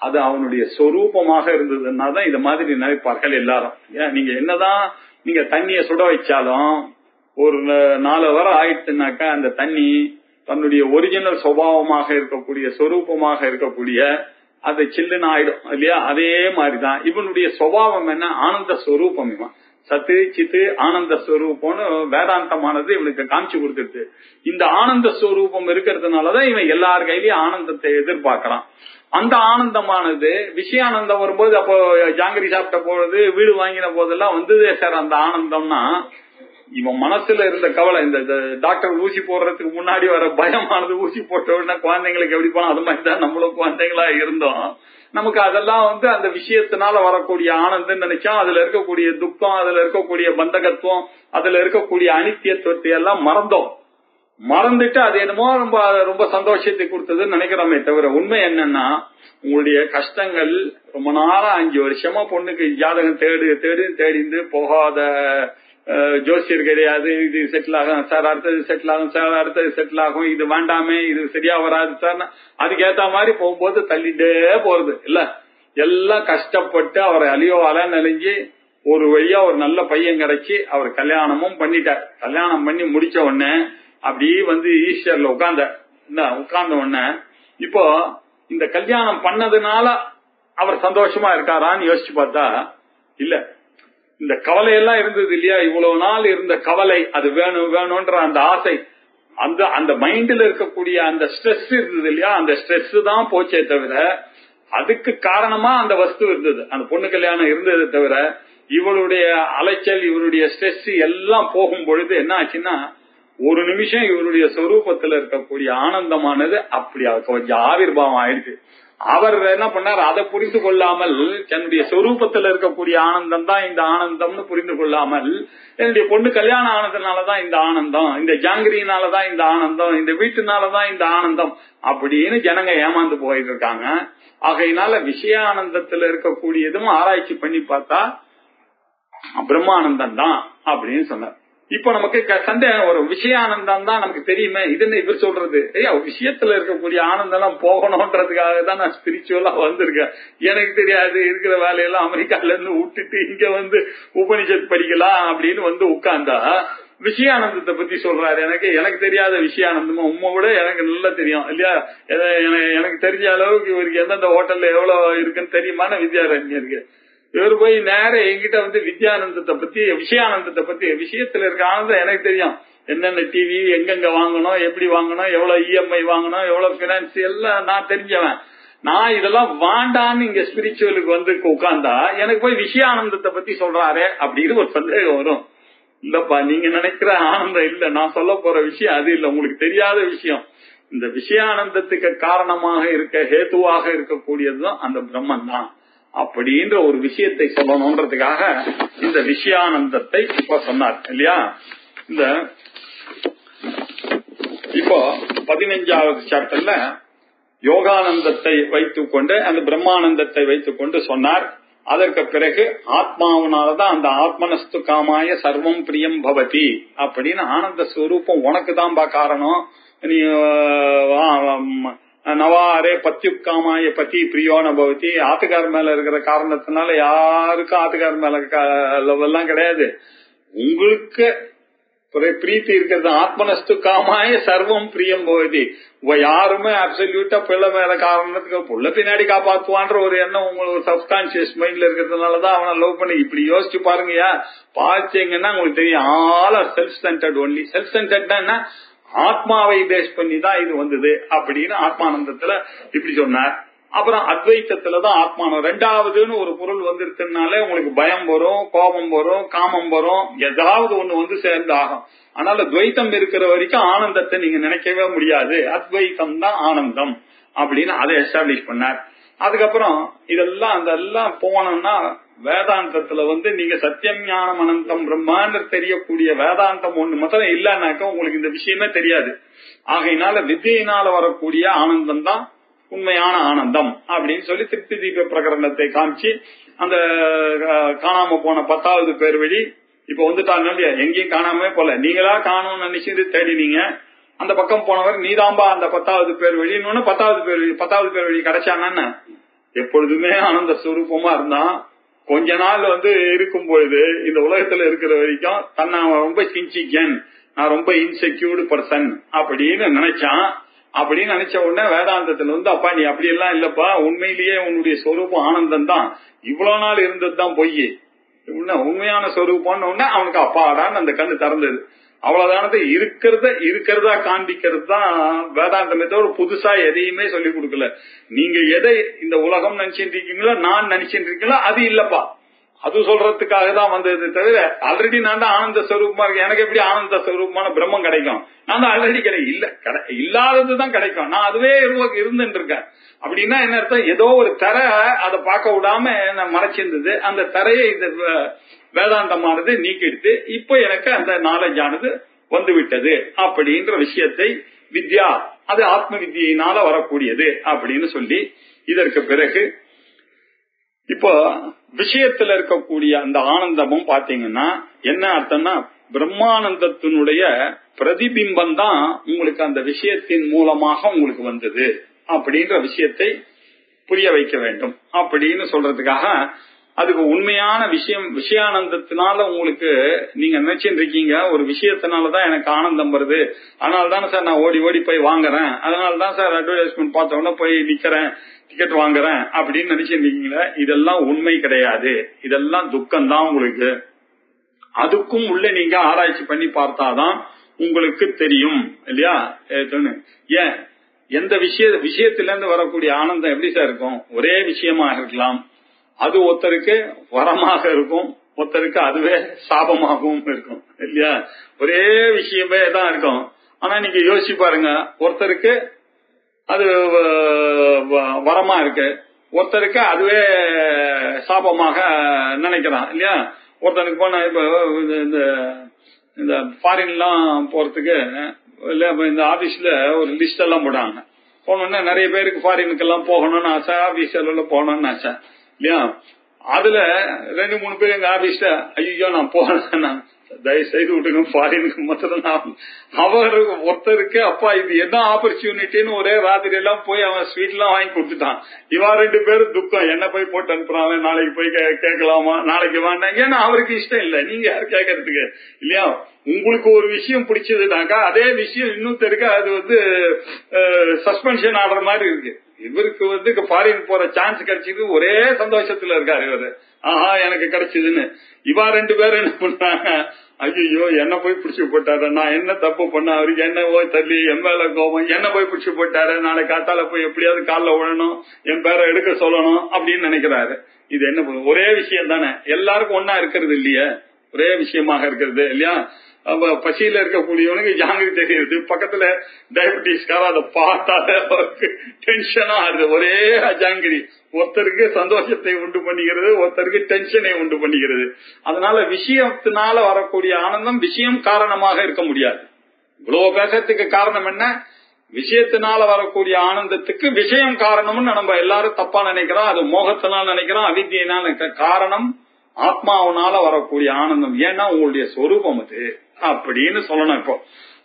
B: அது அவனுடைய சொரூபமாக இருந்ததுன்னா தான் இது மாதிரி நினைப்பார்கள் எல்லாரும். ஏன் நீங்க என்னதான் நீங்க தண்ணிய சுட வச்சாலும் ஒரு 4 வாரம் ஆயிடுச்சுனாக்கா அந்த தண்ணி தன்னுடைய ஒரிஜினல் சுபாவமாக இருக்கக்கூடிய சொரூபமாக இருக்கக்கூடிய அது சில்லுன்னு ஆயிடும் இல்லையா? அதே மாதிரிதான் இவனுடைய சுபாவம் என்ன? ஆனந்த ஸ்வரூபம். இவன் சத்து சித்து ஆனந்த ஸ்வரூபம்னு வேதாந்தமானது இவனுக்கு காமிச்சு கொடுத்துருது. இந்த ஆனந்த ஸ்வரூபம் இருக்கிறதுனாலதான் இவன் எல்லார் கையிலயும் ஆனந்தத்தை எதிர்பார்க்கிறான். அந்த ஆனந்தமானது விஷயானந்தம் வரும்போது, அப்போ ஜாங்கிரி சாப்பிட்ட போது வீடு வாங்கின போதெல்லாம் வந்ததே சார் அந்த ஆனந்தம்னா, இவன் மனசுல இருந்த கவலை, இந்த டாக்டர் ஊசி போடுறதுக்கு முன்னாடி வர பயமானது, ஊசி போட்ட உடனே குழந்தைங்களுக்கு எப்படி போனோம் அது மாதிரி தான் நம்மளும் குழந்தைங்களா இருந்தோம். நமக்கு அதெல்லாம் அந்த விஷயத்தினால வரக்கூடிய ஆனந்தம் நினைச்சோம். அதுல இருக்கக்கூடிய துக்கம், அதுல இருக்கக்கூடிய பந்தகத்துவம், அதுல இருக்கக்கூடிய அனித்தியத்துவத்தை எல்லாம் மறந்தோம். மறந்துட்டு அது என்னமோ ரொம்ப ரொம்ப சந்தோஷத்தை கொடுத்ததுன்னு நினைக்கிறோமே தவிர உண்மை என்னன்னா உங்களுடைய கஷ்டங்கள் ரொம்ப நாளா 5 வருஷமா பொண்ணுக்கு ஜாதகம் தேடிந்து போகாத ஜோசியர் கிடையாது. இது செட்டில் ஆகும் சார், அடுத்தது செட்டில் ஆகும் சார், அடுத்தது செட்டில் ஆகும், இது வேண்டாமே, இது சரியா வராது சார், அதுக்கேத்த மாதிரி போகும்போது தள்ளிட்டே போறது இல்ல. எல்லாம் கஷ்டப்பட்டு அவரை அலியோவால நெலிஞ்சு ஒரு வழியா ஒரு நல்ல பையன் கிடைச்சி அவர் கல்யாணமும் பண்ணிட்டார். கல்யாணம் பண்ணி முடிச்ச உடனே அப்படி ஈஸ்டர்ல உட்கார்ந்த உடனே இப்போ இந்த கல்யாணம் பண்ணதுனால அவர் சந்தோஷமா இருக்காரான்னு யோசிச்சு பார்த்தா இல்ல. இந்த கவலையெல்லாம் இருந்தது இல்லையா? இவ்வளவு நாள் இருந்த கவலை, அது வேணும் வேணும்ன்ற அந்த ஆசை, அந்த மைண்ட்ல இருக்கக்கூடிய அந்த ஸ்ட்ரெஸ் இருந்தது இல்லையா? அந்த ஸ்ட்ரெஸ் தான் போச்சே தவிர அதுக்கு காரணமா அந்த வஸ்து இருந்தது, அந்த பொண்ணு கல்யாணம் இருந்தது தவிர இவருடைய அலைச்சல், இவருடைய ஸ்ட்ரெஸ் எல்லாம் போகும் பொழுது என்ன ஆச்சுன்னா ஒரு நிமிஷம் இவருடைய சொரூபத்துல இருக்கக்கூடிய ஆனந்தமானது அப்படி கொஞ்சம் ஆவிர்வாவம் ஆயிடுச்சு. அவர் என்ன பண்ணார், அதை புரிந்து கொள்ளாமல் தன்னுடைய சொரூபத்துல இருக்கக்கூடிய ஆனந்தம் தான் இந்த ஆனந்தம்னு புரிந்து கொள்ளாமல் என்னுடைய பொண்ணு கல்யாணம் ஆனதுனாலதான் இந்த ஆனந்தம், இந்த ஜாங்கிரினாலதான் இந்த ஆனந்தம், இந்த வீட்டுனாலதான் இந்த ஆனந்தம் அப்படின்னு ஜனங்க ஏமாந்து போயிட்டு இருக்காங்க. ஆகையினால விஷயானந்தத்துல இருக்கக்கூடியதும் ஆராய்ச்சி பண்ணி பார்த்தா பிரம்மானந்தம் தான் அப்படின்னு சொன்னார். இப்ப நமக்கு சந்தேகம் வரும், விஷயானந்தம் தான் நமக்கு தெரியுமே, இது என்ன இவர் சொல்றது? விஷயத்துல இருக்கக்கூடிய ஆனந்தம் எல்லாம் போகணும்ன்றதுக்காக தான் நான் ஸ்பிரிச்சுவலா வந்திருக்கேன். எனக்கு தெரியாது, இருக்கிற வேலையெல்லாம் அமெரிக்கால இருந்து விட்டுட்டு இங்க உபனிஷத் படிக்கலாம் அப்படின்னு உட்கார்ந்தா விஷயானந்தத்தை பத்தி சொல்றாரு. எனக்கு தெரியாத விஷயானந்தமா உண்மை விட எனக்கு நல்லா தெரியும் இல்லையா? எனக்கு தெரிஞ்ச அளவுக்கு இவருக்கு எந்தெந்த ஹோட்டல்ல எவ்வளவு இருக்குன்னு தெரியுமான வித்யாரண்யருக்கு. இவர் போய் நேரம் என்கிட்ட வித்யானந்தத்தை பத்தி விஷயானந்தத்தை பத்தி, விஷயத்துல இருக்க ஆனந்தம் எனக்கு தெரியும், என்னென்ன டிவி எங்கெங்க வாங்கணும், எப்படி வாங்கணும், எவ்வளவு இஎம்ஐ வாங்கணும், எவ்வளவு பினான்ஸ் எல்லாம் நான் தெரிஞ்சவன். நான் இதெல்லாம் வாண்டான்னு இங்க ஸ்பிரிச்சுவலுக்கு உட்கார்ந்தா எனக்கு போய் விஷயானந்தத்தை பத்தி சொல்றாரு அப்படின்னு ஒரு சந்தேகம் வரும். இல்லப்பா, நீங்க நினைக்கிற ஆனந்தம் இல்ல, நான் சொல்ல போற விஷயம் அது இல்ல, உங்களுக்கு தெரியாத விஷயம். இந்த விஷயானந்தத்துக்கு காரணமாக இருக்க ஹேத்துவாக இருக்கக்கூடியதுதான் அந்த பிரம்மன் தான் அப்படின்ற ஒரு விஷயத்தை சொல்லணும்ன்றதுக்காக இந்த விஷயானந்தத்தை இப்ப சொன்னார் இல்லையா? இந்த இப்போ 15வது சாப்டர்ல யோகானந்தத்தை வைத்துக் கொண்டு அந்த பிரம்மானந்தத்தை வைத்துக் கொண்டு சொன்னார். அதற்கு பிறகு ஆத்மாவனாலதான் அந்த ஆத்மனஸ்து காமாய சர்வம் பிரியம் பவதி அப்படின்னு ஆனந்த ஸ்வரூபம் உனக்கு தான் காரணம், நீ நவாரே பத்யுக்காமாய பத்தி பிரியோன பவதி, ஆத்துக்கார மேல இருக்கிற காரணத்தினால யாருக்கும் ஆத்துக்கார மேல எல்லாம் கிடையாது. உங்களுக்கு பிரீத்தி இருக்கிறது ஆத்மனஸ்து காமாய சர்வம் பிரியம் போகுது. யாருமே அப்சல்யூட்டா பிள்ளை மேல காரணத்துக்கு புள்ள பின்னாடி காப்பாத்துவான்ற ஒரு எண்ணம் உங்களுக்கு சப்கான்சியஸ் மைண்ட்ல இருக்கிறதுனாலதான் அவனை லவ் பண்ணி. இப்படி யோசிச்சு பாருங்கயா, பாத்தீங்கன்னா உங்களுக்கு தெரியும், all are self centered only. Self சென்டர்ட்னா என்ன, ஆத்மாவை பேஸ் பண்ணி தான் இது வந்தது அப்படின்னு ஆத்மானந்தத்துல இப்படி சொன்னார். அப்புறம் அத்வைத்தத்துலதான் ஆத்மானம் ரெண்டாவதுன்னு ஒரு பொருள் வந்துருச்சுனாலே உங்களுக்கு பயம் வரும், கோபம் வரும், காமம் வரும், ஏதாவது ஒண்ணு வந்து சேர்ந்து ஆகும். அதனால துவைத்தம் இருக்கிற வரைக்கும் ஆனந்தத்தை நீங்க நினைக்கவே முடியாது. அத்வைத்தம் தான் ஆனந்தம் அப்படின்னு அதை எஸ்டாப்ளிஷ் பண்ணார். அதுக்கப்புறம் இதெல்லாம் அதெல்லாம் போனோம்னா வேதாந்தத்துல வந்து நீங்க சத்தியம் ஞானம் அனந்தம் பிரம்மான்னு தெரியக்கூடிய வேதாந்தம் ஒண்ணு மாத்திரம் இல்லைன்னாக்க உங்களுக்கு இந்த விஷயமே தெரியாது. ஆகையினால வித்தியினால வரக்கூடிய ஆனந்தம் தான் உண்மையான ஆனந்தம் அப்படின்னு சொல்லி திருப்தி தீப பிரகரணத்தை காமிச்சு அந்த காணாம போன 10வது பேர் வழி இப்ப வந்துட்டாங்க இல்லையா, எங்கேயும் காணாமவே போல, நீங்களா காணும்னு நினைச்சு தேடினீங்க. அந்த பக்கம் போனவர் நீதாம்பா அந்த 10வது பேர் வழி. இன்னொன்னு 10வது பேர் வழி கிடைச்சாங்கன்னு எப்பொழுதுமே ஆனந்த ஸ்வரூபமா இருந்தான். கொஞ்ச நாள் வந்து இருக்கும் பொழுது இந்த உலகத்துல இருக்கிற வரைக்கும் தன்னை ரொம்ப சின்சிக்கன், நான் ரொம்ப இன்செக்யூர்டு பர்சன் அப்படின்னு நினைச்சான். அப்படின்னு நினைச்ச உடனே வேதாந்தத்துல வந்து அப்பா நீ அப்படி எல்லாம் இல்லப்பா, உண்மையிலேயே உன்னுடைய சொரூபம் ஆனந்தம் தான், இவ்வளவு நாள் இருந்ததுதான் பொய், உண்மையான சொரூபம்னு உடனே அவனுக்கு அப்பாடான்னு அந்த கண்ணு திறந்தது. அவ்வளவுதானது இருக்கிறதா காண்பிக்கிறது தான் வேதாந்தமே தவிர புதுசா எதையுமே சொல்லி கொடுக்கல. நீங்க எதை இந்த உலகம் நினைச்சிட்டு இருக்கீங்களோ, நான் நினைச்சிட்டு இருக்கீங்களோ அது இல்லப்பா, அது சொல்றதுக்காக தான் வந்தது தவிர ஆல்ரெடி நான் தான் ஆனந்த ஸ்வரூபமா இருக்கேன். எனக்கு எப்படி ஆனந்த ஸ்வரூபமான பிரம்மம் கிடைக்கும்? நான் தான் ஆல்ரெடி இல்லாததுதான் கிடைக்கும். நான் அதுவே இருந்துட்டு இருக்கேன். அப்படின்னா என்ன அர்த்தம், ஏதோ ஒரு தரை அதை பார்க்க விடாம நான் மறைச்சிருந்தது, அந்த தரையை இந்த வேதாந்தமானது நீக்கிடுத்து இப்ப எனக்கு அந்த நாலேஜ் ஆனது வந்து விட்டது அப்படின்ற விஷயத்தை வித்யா அது ஆத்ம வித்யினால வரக்கூடியது அப்படின்னு சொல்லி இதற்கு பிறகு இப்போ விஷயத்துல இருக்கக்கூடிய அந்த ஆனந்தமும் பாத்தீங்கன்னா என்ன அர்த்தம்னா பிரம்மானந்தத்தினுடைய பிரதிபிம்பம் தான் உங்களுக்கு அந்த விஷயத்தின் மூலமாக உங்களுக்கு வந்தது அப்படின்ற விஷயத்தை புரிய வைக்க வேண்டும் அப்படின்னு சொல்றதுக்காக அதுக்கு உண்மையான விஷயானந்தத்தினால உங்களுக்கு நீங்க நினைச்சுட்டு இருக்கீங்க ஒரு விஷயத்தினாலதான் எனக்கு ஆனந்தம் வருது, அதனாலதானே சார் நான் ஓடி ஓடி போய் வாங்குறேன், அதனாலதான் சார் அட்வர்டைஸ்மெண்ட் பார்த்த உடனே போய் நிக்கிறேன், டிக்கெட் வாங்குறேன் அப்படின்னு நினைச்சுட்டு இருக்கீங்களா? இதெல்லாம் உண்மை கிடையாது, இதெல்லாம் துக்கம் தான் உங்களுக்கு. அதுக்கும் உள்ள நீங்க ஆராய்ச்சி பண்ணி பார்த்தாதான் உங்களுக்கு தெரியும் இல்லையா? ஏன் எந்த விஷயத்துல இருந்து வரக்கூடிய ஆனந்தம் எப்படி சார் இருக்கும்? ஒரே விஷயமாக இருக்கலாம், அது ஒருத்தருக்கு வரமாக இருக்கும், ஒருத்தருக்கு அதுவே சாபமாகவும் இருக்கும் இல்லையா? ஒரே விஷயமே தான் இருக்கும். ஆனா நீங்க யோசிச்சு பாருங்க, ஒருத்தருக்கு அது வரமா இருக்கு, ஒருத்தருக்கு அதுவே சாபமாக நினைக்கிறான் இல்லையா? ஒருத்தனுக்கு போன இப்ப இந்த ஃபாரின் எல்லாம் போறதுக்கு இல்ல இந்த ஆபீஸ்ல ஒரு லிஸ்ட் எல்லாம் போட்டாங்க. போனோம்னா நிறைய பேருக்கு ஃபாரினுக்கு எல்லாம் போகணும்னு ஆசை, ஆபீஸ் போகணும்னு ஆசை இல்லையா? அதுல 2-3 பேர் எங்க ஆபீஸ்ல ஐயோ நான் போறேன், தயவு செய்து விட்டுங்க ஃபாரினுக்கு மாத்திரம் நான். அவர் ஒருத்தருக்கு அப்பா இது என்ன ஆப்பர்ச்சுனிட்டின்னு ஒரே ராத்திரி எல்லாம் போய் அவன் ஸ்வீட் எல்லாம் வாங்கி கொடுத்துட்டான். இவா 2 பேரும் துக்கம், என்ன போய் போட்டு அனுப்புறான், நாளைக்கு போய் கேட்கலாமா, நாளைக்கு வேண்டாம், ஏன்னா அவருக்கு இஷ்டம் இல்ல, நீங்க யாரு கேட்கறதுக்கு இல்லையா? உங்களுக்கு ஒரு விஷயம் பிடிச்சதுனாக்கா அதே விஷயம் இன்னொருத்தருக்கு அது வந்து சஸ்பென்ஷன் ஆடுற மாதிரி இருக்கு. இவருக்கு வந்து ஃபாரின் போற சான்ஸ் கிடைச்சது, ஒரே சந்தோஷத்துல இருக்காரு இவரு, ஆஹா எனக்கு கிடைச்சதுன்னு. இவா 2 பேரும் என்ன பண்றாங்க, ஐயோ என்ன போய் பிடிச்சு போட்டாரு, நான் என்ன தப்பு பண்ண, அவருக்கு என்ன போய் தள்ளி என் மேல கோபம், என்ன போய் பிடிச்சு போட்டாரு, நாளை காத்தால போய் எப்படியாவது காலில் விழணும், என் பேரை எடுக்க சொல்லணும் அப்படின்னு நினைக்கிறாரு. இது என்ன ஒரே விஷயம் தானே, எல்லாருக்கும் ஒன்னா இருக்கிறது இல்லையே, ஒரே விஷயமாக இருக்கிறது இல்லையா? பசியில இருக்கக்கூடியவனுக்கு ஜாங்கிரி தெரியுது, பக்கத்துல டயபிட்டிஸ்கார அதை பார்த்தாலே அவருக்கு டென்ஷனா ஆகுது. ஒரே ஜாங்கிரி ஒருத்தருக்கு சந்தோஷத்தை உண்டு பண்ணிக்கிறது, ஒருத்தருக்கு டென்ஷனை உண்டு பண்ணிக்கிறது. அதனால விஷயத்தினால வரக்கூடிய ஆனந்தம் விஷயம் காரணமாக இருக்க முடியாது. இவ்வளவு பேசறதுக்கு காரணம் என்ன, விஷயத்தினால வரக்கூடிய ஆனந்தத்துக்கு விஷயம் காரணம்னு நம்ம எல்லாரும் தப்பா நினைக்கிறோம். அது மோகத்தினால் நினைக்கிறோம், அவித்தியினால் காரணம் ஆத்மாவனால வரக்கூடிய ஆனந்தம். ஏன்னா உங்களுடைய சொரூபம் அது அப்படின்னு சொல்லணும். இப்போ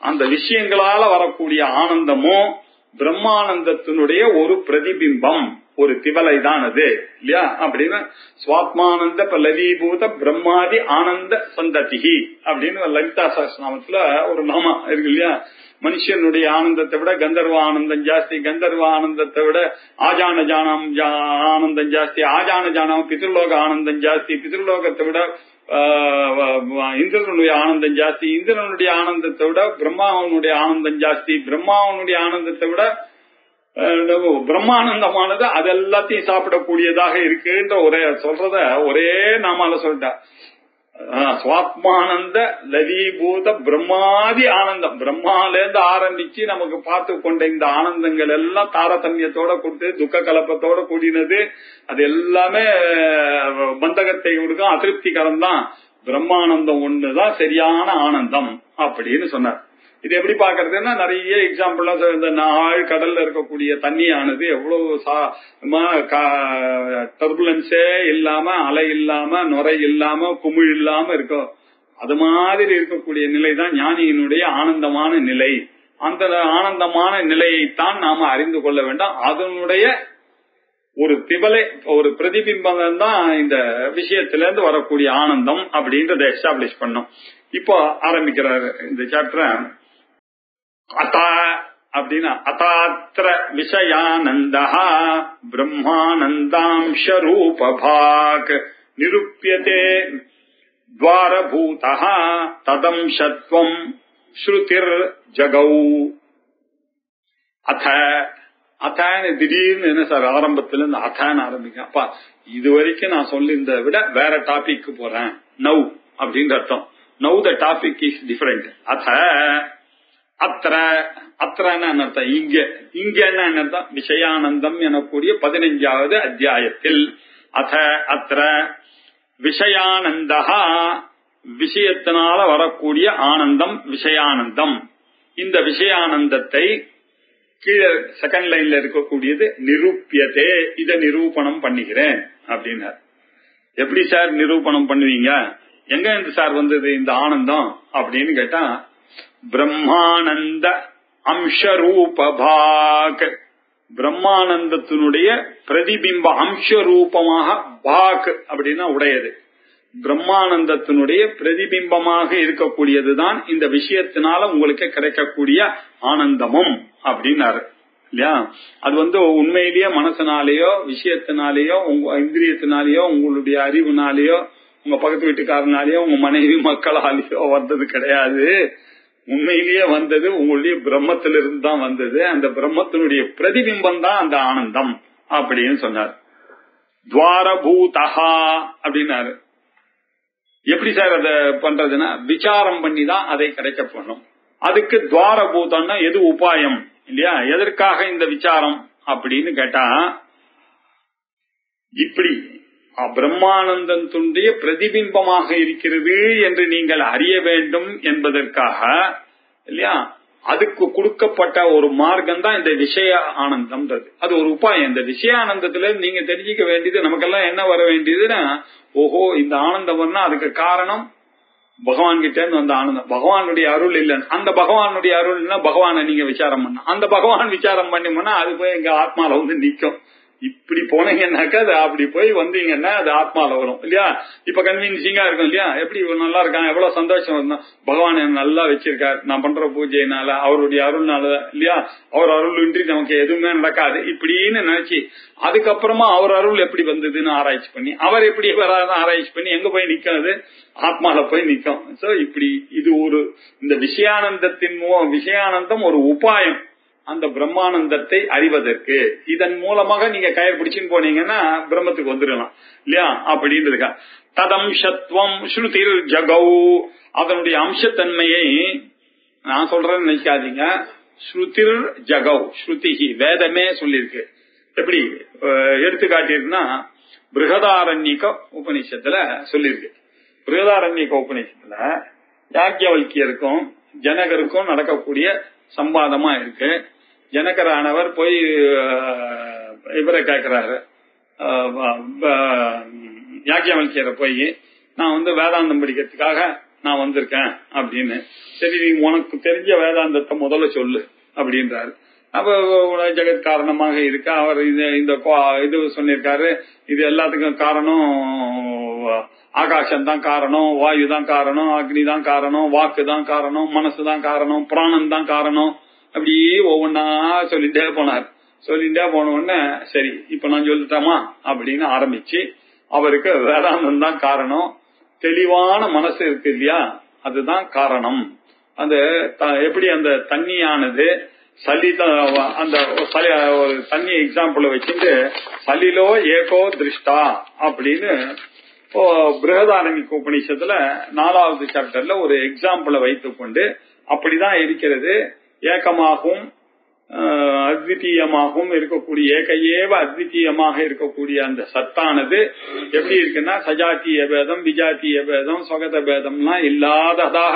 B: அந்த விஷயங்களால வரக்கூடிய ஆனந்தமும் பிரம்மானந்தத்தினுடைய ஒரு பிரதிபிம்பம், ஒரு திவலை தான் அது இல்லையா? அப்படின்னு சுவாத்மானந்த லவீபூத பிரம்மாதி ஆனந்த சந்ததிகி அப்படின்னு லலிதா சஹஸ்ரநாமத்துல ஒரு நாமம் இருக்கு இல்லையா? மனுஷனுடைய ஆனந்தத்தை விட கந்தர்வ ஆனந்தம் ஜாஸ்தி, கந்தர்வ ஆனந்தத்தை விட ஆஜான ஜானம் ஆனந்தம் ஜாஸ்தி, ஆஜான ஜானம் பித்ருலோக ஆனந்தம் ஜாஸ்தி, பித்ருலோகத்தை விட இந்திரனுடைய ஆனந்தம் ஜாஸ்தி, இந்திரனுடைய ஆனந்தத்தை விட பிரம்மாவனுடைய ஆனந்தம் ஜாஸ்தி, பிரம்மாவனுடைய ஆனந்தத்தை விட பிரம்மானந்தமானது அது எல்லாத்தையும் சாப்பிடக்கூடியதாக இருக்குன்ற ஒரே சொல்றத ஒரே நாமால சொல்லிட்டா. சுவாத்மானந்த லவீபூத பிரம்மாதி ஆனந்தம், பிரம்மாலேருந்து ஆரம்பிச்சு நமக்கு பார்த்து கொண்ட இந்த ஆனந்தங்கள் எல்லாம் தாரதமியத்தோட கொடுத்து துக்க கலப்பத்தோட கூடினது. அது எல்லாமே பந்தகத்தை கொடுக்கும், அதிருப்திகரம் தான். பிரம்மானந்தம் ஒண்ணுதான் சரியான ஆனந்தம் அப்படின்னு சொன்னார். இது எப்படி பாக்குறதுன்னா நிறைய எக்ஸாம்பிள் இந்த நாள் கடல்ல இருக்கக்கூடிய தண்ணியானது எவ்வளவு டர்புலன்ஸே இல்லாம, அலை இல்லாம, நுரை இல்லாம, குமிழ் இல்லாம இருக்கும். அது மாதிரி இருக்கக்கூடிய நிலை தான் ஞானியினுடைய ஆனந்தமான நிலை. அந்த ஆனந்தமான நிலையைத்தான் நாம அறிந்து கொள்ள வேண்டாம். அதனுடைய ஒரு திவலை, ஒரு பிரதிபிம்பம் தான் இந்த விஷயத்திலிருந்து வரக்கூடிய ஆனந்தம் அப்படின்றத எஸ்டாப்ளிஷ் பண்ணோம். இப்போ ஆரம்பிக்கிறாரு இந்த சாப்டர். அத அப்படின்னா அதாத்திர விஷயானந்த பிரம்மானந்தாம்ச ரூபபாக் நிருப்யதே துவாரபூதः ததம்சத்வம் ஸ்ருதிர் ஜகௌ. அத்தான்னு திடீர்னு என்ன சார் ஆரம்பத்துல இருந்து அத்தான்னு ஆரம்பிக்கிறேன். அப்பா இது வரைக்கும் நான் சொல்லியிருந்த விட வேற டாபிக் போறேன் நவ் அப்படின்ற அர்த்தம். Now the topic is different. அத்திரன்னு அர்த்தம் இங்க, இங்க என்ன அர்த்தம்? விஷயானந்தம் எனக்கூடிய 15வது அத்தியாயத்தில் அத்திர விஷயானந்தா, விஷயத்தினால வரக்கூடிய ஆனந்தம் விஷயானந்தம். இந்த விஷயானந்தத்தை கீழே செகண்ட் லைன்ல இருக்கக்கூடியது நிரூபியதே, இதை நிரூபணம் பண்ணுகிறேன் அப்படின்னார். எப்படி சார் நிரூபணம் பண்ணுவீங்க? எங்க இருந்து சார் வந்தது இந்த ஆனந்தம் அப்படின்னு கேட்டா, பிரம்மானந்த அம்சரூபாக், பிரம்மானந்தத்தினுடைய பிரதிபிம்ப அம்சரூபமாக, பாக் அப்படின்னா உடையது, பிரம்மானந்தத்தினுடைய பிரதிபிம்பமாக இருக்கக்கூடியதுதான் இந்த விஷயத்தினால உங்களுக்கு கிடைக்கக்கூடிய ஆனந்தமும் அப்படின்னாரு இல்லையா? அது உண்மையிலேயே மனசனாலேயோ விஷயத்தினாலேயோ உங்க இந்திரியத்தினாலேயோ உங்களுடைய அறிவுனாலேயோ உங்க பக்கத்து வீட்டுக்காரனாலேயோ உங்க மனைவி மக்களாலேயோ வந்தது கிடையாது. உண்மையிலேயே வந்தது உங்களுடைய பிரம்மத்திலிருந்து தான் வந்தது. அந்த பிரம்மத்தினுடைய பிரதிபிம்பம் தான் அந்த ஆனந்தம் அப்படின்னு சொன்னார். துவாரபூதஹா அப்படின்னாரு. எப்படி சார் அதை பண்றதுன்னா, விசாரம் பண்ணி தான் அதை கிடைக்க பண்ணும். அதுக்கு துவாரபூதம்னா எது உபாயம் இல்லையா? எதற்காக இந்த விசாரம் அப்படின்னு கேட்டா, இப்படி பிரம்மானந்தத்துடைய பிரதிபிம்பமாக இருக்கிறது என்று நீங்கள் அறிய வேண்டும் என்பதற்காக இல்லையா? அதுக்கு கொடுக்கப்பட்ட ஒரு மார்க்கம் தான் இந்த விஷய ஆனந்தம்ன்றது. அது ஒரு உபாயம். இந்த விஷய ஆனந்தத்துல நீங்க தெரிஞ்சுக்க வேண்டியது, நமக்கெல்லாம் என்ன வர வேண்டியதுன்னா, ஓஹோ இந்த ஆனந்தம்னா அதுக்கு காரணம் பகவான் கிட்ட இருந்து வந்த ஆனந்தம், பகவானுடைய அருள் இல்லைன்னு. அந்த பகவானுடைய அருள்னா பகவானை நீங்க விசாரம் பண்ண, அந்த பகவான் விசாரம் பண்ணி அது போய் எங்க ஆத்மால நிக்கும். இப்படி போனீங்கன்னாக்கா அது அப்படி போய் வந்தீங்கன்னா அது ஆத்மால வரும் இல்லையா? இப்ப கன்வீன்சிங்கா இருக்கும் இல்லையா? எப்படி நல்லா இருக்கான், எவ்வளவு சந்தோஷம் இருந்தா, பகவான் என்ன நல்லா வச்சிருக்காரு, நான் பண்ற பூஜையினால அவருடைய அருள்னால இல்லையா? அவர் அருள் இன்றி நமக்கு எதுவுமே நடக்காது இப்படின்னு நினைச்சு, அதுக்கப்புறமா அவர் அருள் எப்படி வந்ததுன்னு ஆராய்ச்சி பண்ணி, அவர் எப்படி வராதுன்னு ஆராய்ச்சி பண்ணி எங்க போய் நிக்கும்? அது ஆத்மால போய் நிக்கும். சோ இப்படி இது ஒரு இந்த விஷயானந்தம் ஒரு உபாயம் அந்த பிரம்மானந்தத்தை அறிவதற்கு. இதன் மூலமாக நீங்க கயிறு பிடிச்சுன்னு போனீங்கன்னா பிரம்மத்துக்கு வந்துடலாம் இல்லையா? அப்படின்றதுக்கா ததம்சத்வம் ஸ்ருதிர் ஜகௌ, அதனுடைய அம்சத்தன்மையை நான் சொல்றேன்னு நினைக்காதீங்க. ஸ்ருதிர் ஜகௌ, ஸ்ருதிஹி வேதமே சொல்லிருக்கு. எப்படி எடுத்துக்காட்டிருக்குன்னா, பிருகதாரண்யக உபநிஷத்துல சொல்லிருக்கு. பிருகதாரண்யக உபநிஷத்துல யாக்ஞவல்கியருக்கும் ஜனகருக்கும் நடக்கக்கூடிய சம்பாதமா இருக்கு. ஜனகரானவர் போய் இவரை கேட்கிறாரு, யாக்ஞவல்கியரை போய், நான் வேதாந்தம் படிக்கிறதுக்காக நான் வந்திருக்கேன் அப்படின்னு. சரி, நீ உனக்கு தெரிஞ்ச வேதாந்தத்தை முதல்ல சொல்லு அப்படின்றாரு. அப்ப ஜெகத் காரணமாக இருக்க அவர் இந்த இது சொல்லியிருக்காரு. இது எல்லாத்துக்கும் காரணம் ஆகாசம் தான் காரணம், வாயு தான் காரணம், அக்னி தான் காரணம், வாக்கு தான் காரணம், மனசு தான் காரணம், பிராணம் தான் காரணம். அப்படியே ஒவ்வொன்னா சொல்லிட்டே போனார். சொல்லிட்டே போன உடனே சரி இப்ப நான் சொல்லிட்டேமா அப்படின்னு ஆரம்பிச்சு அவருக்கு வேதாந்தம் தான் காரணம், தெளிவான மனசு இருக்கு இல்லையா அதுதான் காரணம். அந்த எப்படி அந்த தண்ணியானது சளி அந்த ஒரு தண்ணி எக்ஸாம்பிள் வச்சுட்டு சலிலோ ஏகோ திருஷ்டா அப்படின்னு பிருஹதாரண்யக உபநிஷத்துல 4வது சாப்டர்ல ஒரு எக்ஸாம்பிளை வைத்துக் கொண்டு அப்படிதான் இருக்கிறது. ஏகமாகவும் அத்விதீயமாகவும் இருக்கக்கூடிய ஏக அத்விதீயமாக இருக்கக்கூடிய அந்த சத்தானது எப்படி இருக்குன்னா சஜாத்திய பேதம் விஜாத்திய பேதம் சொகத பேதம்லாம் இல்லாததாக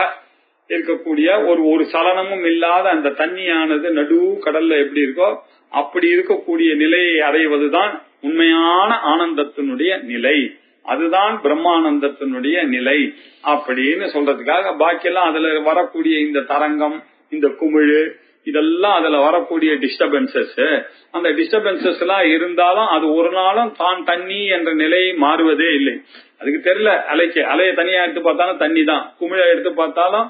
B: இருக்கக்கூடிய ஒரு சலனமும் இல்லாத அந்த தண்ணியானது நடு கடல்ல எப்படி இருக்கோ அப்படி இருக்கக்கூடிய நிலையை அடைவதுதான் உண்மையான ஆனந்தத்தினுடைய நிலை, அதுதான் பிரம்மானந்தத்தினுடைய நிலை அப்படின்னு சொல்றதுக்காக பாக்கியெல்லாம் அதுல வரக்கூடிய இந்த தரங்கம் இந்த குமிழு இதெல்லாம் அதுல வரக்கூடிய டிஸ்டர்பன்சஸ், அந்த டிஸ்டர்பன்சஸ் எல்லாம் இருந்தாலும் அது ஒரு நாளும் தான் தண்ணி என்ற நிலை மாறுவதே இல்லை. அதுக்கு தெரியல அலையை தனியா எடுத்து பார்த்தாலும் தண்ணி தான், குமிழை எடுத்து பார்த்தாலும்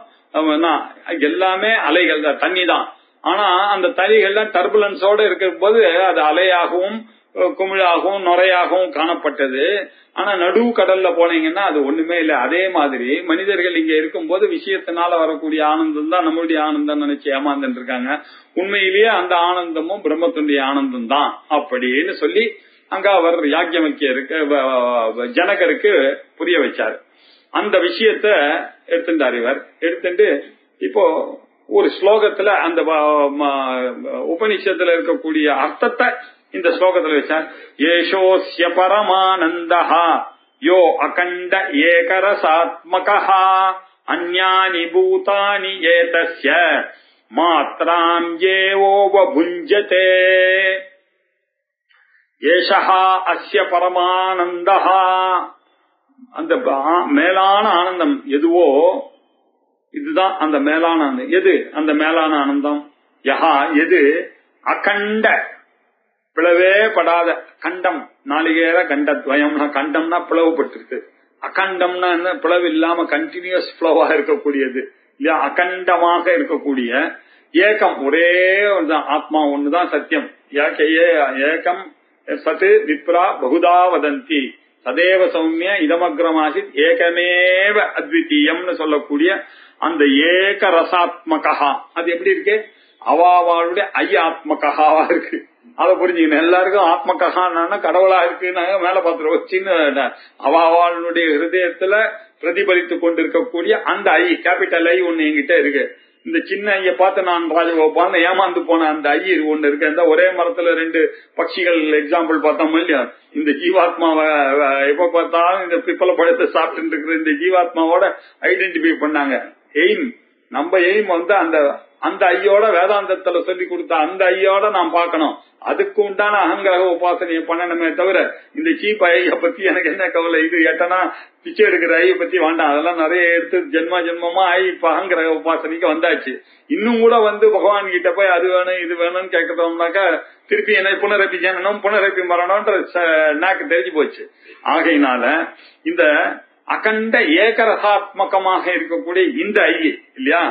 B: எல்லாமே அலைகள் தான், தண்ணி தான். ஆனா அந்த தண்ணிகள்லாம் டர்புலன்ஸோட இருக்கிற போது அது அலையாகவும் குமிழாகவும் நுரையாகவும் காணப்பட்டது. ஆனா நடு கடல்ல போனீங்கன்னா அது ஒண்ணுமே இல்லை. அதே மாதிரி மனிதர்கள் இங்க இருக்கும்போது விஷயத்தினால வரக்கூடிய ஆனந்தம் தான் நம்மளுடைய ஆனந்தம் நினைச்சு ஏமாந்துட்டு இருக்காங்க. உண்மையிலேயே அந்த ஆனந்தமும் பிரம்மத்துடைய ஆனந்தம் தான் அப்படின்னு சொல்லி அங்க அவர் யாக்ஞவல்கியருக்கு ஜனகருக்கு புரிய வச்சாரு. அந்த விஷயத்த எடுத்துட்டார். இவர் எடுத்துட்டு இப்போ ஒரு ஸ்லோகத்துல அந்த உபனிஷத்துல இருக்கக்கூடிய அர்த்தத்தை இந்த ஸ்லோகத்துல வச்சார். ஏஷோஸ்ய பரமானந்தஹா யோ அகண்ட ஏகரசாத்மகஹ அன்யானி பூதானி ஏதஸ்ய மாத்ராம் ஏவோவ புஞ்சதே ஏஷஹா அஸ்ய பரமானந்தஹா. அந்த மேலான ஆனந்தம் எதுவோ இதுதான் அந்த மேலான ஆனந்தம். எது அந்த மேலான ஆனந்தம்? யஹா எது அகண்ட பிளவே படாத கண்டம் நாளிகேர கண்டத்வயம்னா கண்டம்னா பிளவுபட்டிருக்கு, அகண்டம்னா என்ன பிளவு இல்லாம கண்டினியூஸ் பிளவா இருக்கக்கூடியது இல்லையா, அகண்டமாக இருக்கக்கூடிய ஏகம் ஒரே ஆத்மா ஒண்ணுதான் சத்தியம். ஏகம் சத்து விப்ரா பகுதா வதந்தி சதேவ சௌமிய இதமக்ரமாசித் ஏகமேவ அத்விதீயம்னு சொல்லக்கூடிய அந்த ஏக ரசாத்மகா அது எப்படி இருக்கு? அவாவாளுடைய ஐயாத்மகாவா இருக்கு. அதை புரிஞ்சுக்கணும். எல்லாருக்கும் ஆத்மகான கடவுளா இருக்குன்னு மேல பாத்திரம் வச்சுன்னு அவாவாளுடைய ஹிருதயத்துல பிரதிபலித்து கொண்டிருக்கக்கூடிய அந்த ஐ கேபிட்டல் ஐ ஒண்ணு என்கிட்ட இருக்கு. இந்த சின்ன ஐய பார்த்து நான் ராஜகோபால் ஏமாந்து போன அந்த ஐ ஒண்ணு இருக்கு. அந்த ஒரே மரத்துல 2 பட்சிகள் எக்ஸாம்பிள் பார்த்தோம் இல்லையா. இந்த ஜீவாத்மாவை எப்ப பார்த்தாலும் இந்த பிப்பல பழத்தை சாப்பிட்டு இருக்கிற இந்த ஜீவாத்மாவோட ஐடென்டிஃபை பண்ணாங்க. எய்ம் நம்ம எய்ம் அந்த ஐயோட வேதாந்தத்துல சொல்லி கொடுத்த அந்த ஐயோட நாம் பார்க்கணும். அதுக்கு உண்டான அகங்கிரக உபாசனையை பண்ணணுமே தவிர இந்த சீப் ஐய பத்தி எனக்கு என்ன கவலை, இது எட்டனா பிச்சை எடுக்கிற ஐய பத்தி வேண்டாம். அதெல்லாம் நிறைய எடுத்து ஜென்மமா இப்ப அகங்கிரக உபாசனைக்கு வந்தாச்சு. இன்னும் கூட பகவான் கிட்ட போய் அது வேணும் இது வேணும்னு கேட்கறோம்னாக்கா திருப்பி என்ன புனரப்பி ஜனனம் புனரப்பி மரணம்ன்ற நாக்கு தெரிஞ்சு போச்சு. ஆகையினால இந்த அகண்ட ஏகரசாத்மகமாக இருக்கக்கூடிய இந்த ஐ இல்லையா,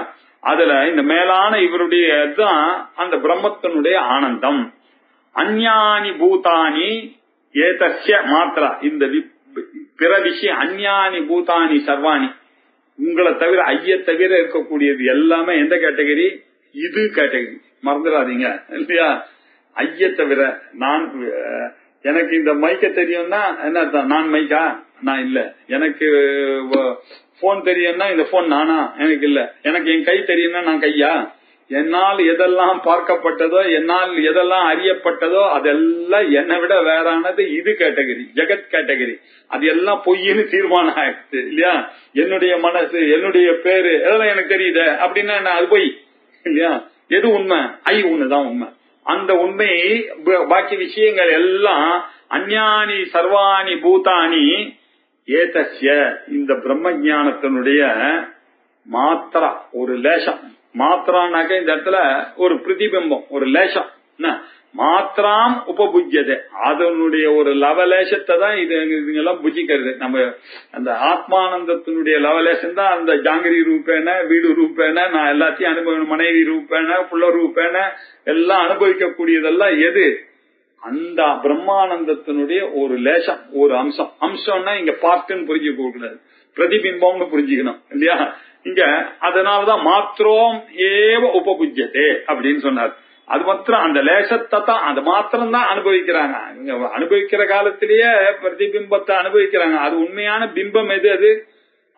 B: அதுல இந்த மேலான இவருடைய தான் அந்த பிரம்மத்தினுடைய ஆனந்தம். அஞ்ஞானி பூதானி ஏதஸ்ய மாத்ரா இந்த பிற விஷயம் அஞ்ஞானி பூதானி சர்வாணி உங்களை தவிர ஐய தவிர இருக்கக்கூடியது எல்லாமே எந்த கேட்டகரி? இது கேட்டகரி, மறந்துடாதீங்க இல்லையா. ஐய தவிர நான் எனக்கு இந்த மைக்க தெரியும்னா என்ன அர்த்தம்? நான் மைக்கா? நான் இல்ல. எனக்கு போன் தெரியும்னா இந்த போன் நானா? எனக்கு இல்ல. எனக்கு என் கை தெரியும்னா நான் கையா? என்னால் எதெல்லாம் பார்க்கப்பட்டதோ என்னால் எதெல்லாம் அறியப்பட்டதோ அதெல்லாம் என்னை விட வேறானது இது கேட்டகரி, ஜெகத் கேட்டகரி. அது எல்லாம் பொய்ன்னு தீர்மானம் ஆயிடுச்சு இல்லையா. என்னுடைய மனசு என்னுடைய பேரு அதெல்லாம் எனக்கு தெரியுது அப்படின்னா என்ன? அது பொய் இல்லையா. எது உண்மை? ஐ ஒண்ணுதான் உண்மை. அந்த உண்மை பாக்கி விஷயங்கள் எல்லாம் அஞ்ஞானி சர்வாணி பூதானி ஏதஸ்ய இந்த பிரம்ம ஞானத்தினுடைய மாத்திரா ஒரு லேசம், மாத்திரானாக்க இந்த இடத்துல ஒரு பிரதிபிம்பம், ஒரு லேசம் மாத்திராம் உபபுஜ்யதே, அதனுடைய ஒரு லவலேசத்தை தான் இதுங்கெல்லாம் புஜிக்கிறது. நம்ம அந்த ஆத்மானந்தத்தினுடைய லவலேசம் தான் அந்த ஜாங்கிரி ரூபேன, வீடு ரூபேன, நான் எல்லாத்தையும் அனுபவிக்கணும், மனைவி ரூபேன, புள்ள ரூபேன எல்லாம் அனுபவிக்கக்கூடியதெல்லாம் எது? அந்த பிரம்மானந்தத்தினுடைய ஒரு லேசம், ஒரு அம்சம். அம்சம்னா இங்க பார்ட்டுன்னு புரிஞ்சுக்க கூடாது, பிரதிபிம்பம்னு புரிஞ்சுக்கணும் இல்லையா இங்க. அதனாலதான் மாத்திரம் ஏவ உபபுஜ்யதே அப்படின்னு சொன்னார். அது மாத்திரம் அந்த லேசத்தை தான், அது மாத்திரம் தான் அனுபவிக்கிறாங்க. அனுபவிக்கிற காலத்திலேயே பிரதிபிம்பத்தை அனுபவிக்கிறாங்க. அது உண்மையான பிம்பம் எது?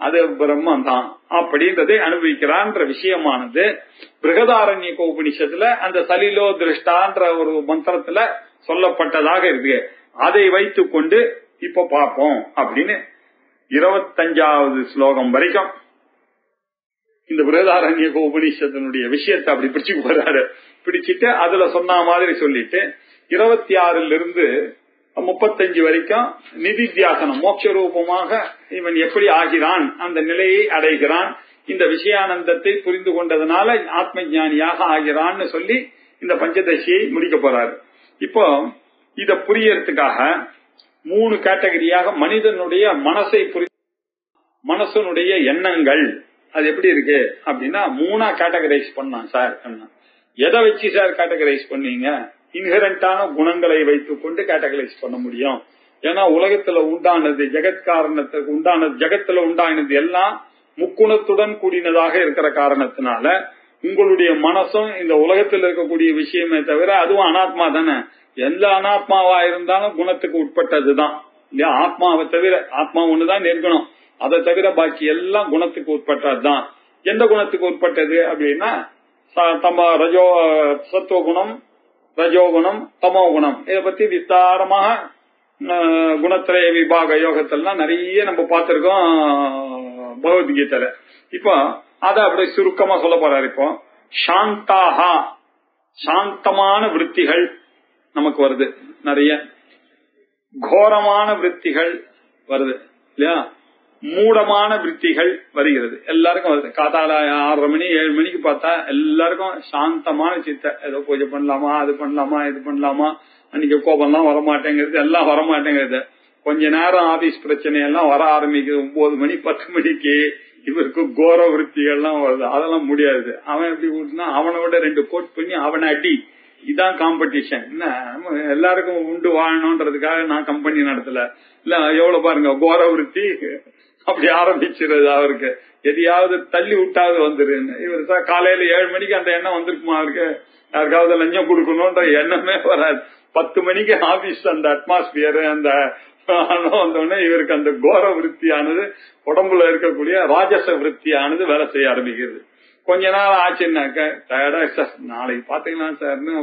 B: அது பிரம்மம் தான் அப்படின்றதை அனுபவிக்கிறான்ற விஷயமானது பிருகதாரண்யக உபனிஷத்துல அந்த சலிலோ திருஷ்டான்ற ஒரு மந்திரத்துல சொல்லப்பட்டதாக இருக்கு. அதை வைத்துக் கொண்டு இப்ப பார்ப்போம் அப்படின்னு 25வது ஸ்லோகம் வரைக்கும் இந்த பிருகதாரண்யக உபனிஷத்தினுடைய விஷயத்தை அப்படி பிடிச்சு போறாரு. பிடிச்சிட்டு அதுல சொன்ன மாதிரி சொல்லிட்டு 26 35 வரைக்கும் நிதித்தியாசனம், மோட்ச ரூபமாக இவன் எப்படி ஆகிறான், அந்த நிலையை அடைகிறான், இந்த விஷயானந்தத்தை புரிந்து கொண்டதனால ஆத்ம ஞானியாக ஆகிறான்னு சொல்லி இந்த பஞ்சதசியை முடிக்க போறாரு. இப்போ இத புரியறதுக்காக 3 கேட்டகரியாக மனிதனுடைய மனசை மனசனுடைய எண்ணங்கள் அது எப்படி இருக்கு அப்படின்னா 3 கேட்டகரைஸ் பண்ணலாம் சார். எதை வச்சு சார் கேட்டகரைஸ் பண்ணீங்க? இன்ஹரண்டான குணங்களை வைத்துக் கொண்டு கேட்டகரைஸ் பண்ண முடியும். ஏன்னா உலகத்துல உண்டானது, ஜெகத்காரணத்துக்கு உண்டானது, ஜெகத்துல உண்டானது எல்லாம் முக்குணத்துடன் கூடினதாக இருக்கிற காரணத்தினால உங்களுடைய மனசும் இந்த உலகத்தில் இருக்கக்கூடிய விஷயமே தவிர அதுவும் அனாத்மா தானே. எந்த அனாத்மாவா இருந்தாலும் குணத்துக்கு உட்பட்டதுதான் இல்லையா? ஆத்மாவை தவிர, ஆத்மா ஒண்ணுதான் நிற்கணும், அதை தவிர பாக்கி எல்லாம் குணத்துக்கு உட்பட்டதுதான். எந்த குணத்துக்கு உட்பட்டது அப்படின்னா ரஜோ சத்துவகுணம், ரஜோகுணம், தமோ குணம். இதை பத்தி விஸ்தாரமாக குணத்திரய விபாக யோகத்திலாம் நிறைய நம்ம பார்த்திருக்கோம் பகவத்கீதையில. இப்போ அத அப்படி சுருக்கமா சொல்ல போறாரு. இப்போ சாந்தாஹா, சாந்தமான விருத்திகள் நமக்கு வருது நிறைய, கோரமான விருத்திகள் வருது இல்லையா, மூடமான விருத்திகள் வருகிறது, எல்லாருக்கும் வருது. காத்தால 6:30 மணி 7 மணிக்கு பார்த்தா எல்லாருக்கும் சாந்தமான சித்த, ஏதோ பூஜை பண்ணலாமா, அது பண்ணலாமா, இது பண்ணலாமா, அன்னைக்கு கோபம்லாம் வரமாட்டேங்கிறது, எல்லாம் வரமாட்டேங்கிறது. கொஞ்ச நேரம் ஆபீஸ் பிரச்சனை எல்லாம் வர ஆரம்பிக்குது. 9 மணி 10 மணிக்கு இவருக்கு கோர விருத்திகள்லாம் வருது. அதெல்லாம் முடியாது. அவன் எப்படி விட்டுனா அவனோட 2 கோட் பண்ணி அவனை அடி. இதான் காம்படிஷன். என்ன எல்லாருக்கும் உண்டு வாழணும்ன்றதுக்காக நான் கம்பெனி நடத்தல இல்ல. எவ்வளவு பாருங்க கோர விருத்தி அப்படி ஆரம்பிச்சிருது. அவருக்கு எதையாவது தள்ளி விட்டாவது வந்துருன்னு. இவர் சார் காலையில 7 மணிக்கு அந்த எண்ணம் வந்திருக்குமா அவருக்கு? யாருக்காவது லஞ்சம் கொடுக்கணும்ன்ற எண்ணமே வராது. 10 மணிக்கு ஆபீஸ் அந்த அட்மாஸ்பியர் அந்த வந்தோடனே இவருக்கு அந்த கோர விருத்தியானது, உடம்புல இருக்கக்கூடிய ராஜச விருத்தியானது வேலை செய்ய ஆரம்பிக்கிறது. கொஞ்ச நாள் ஆச்சுன்னாக்க டயர்டா சார் நாளைக்கு பாத்தீங்கன்னா சார்னு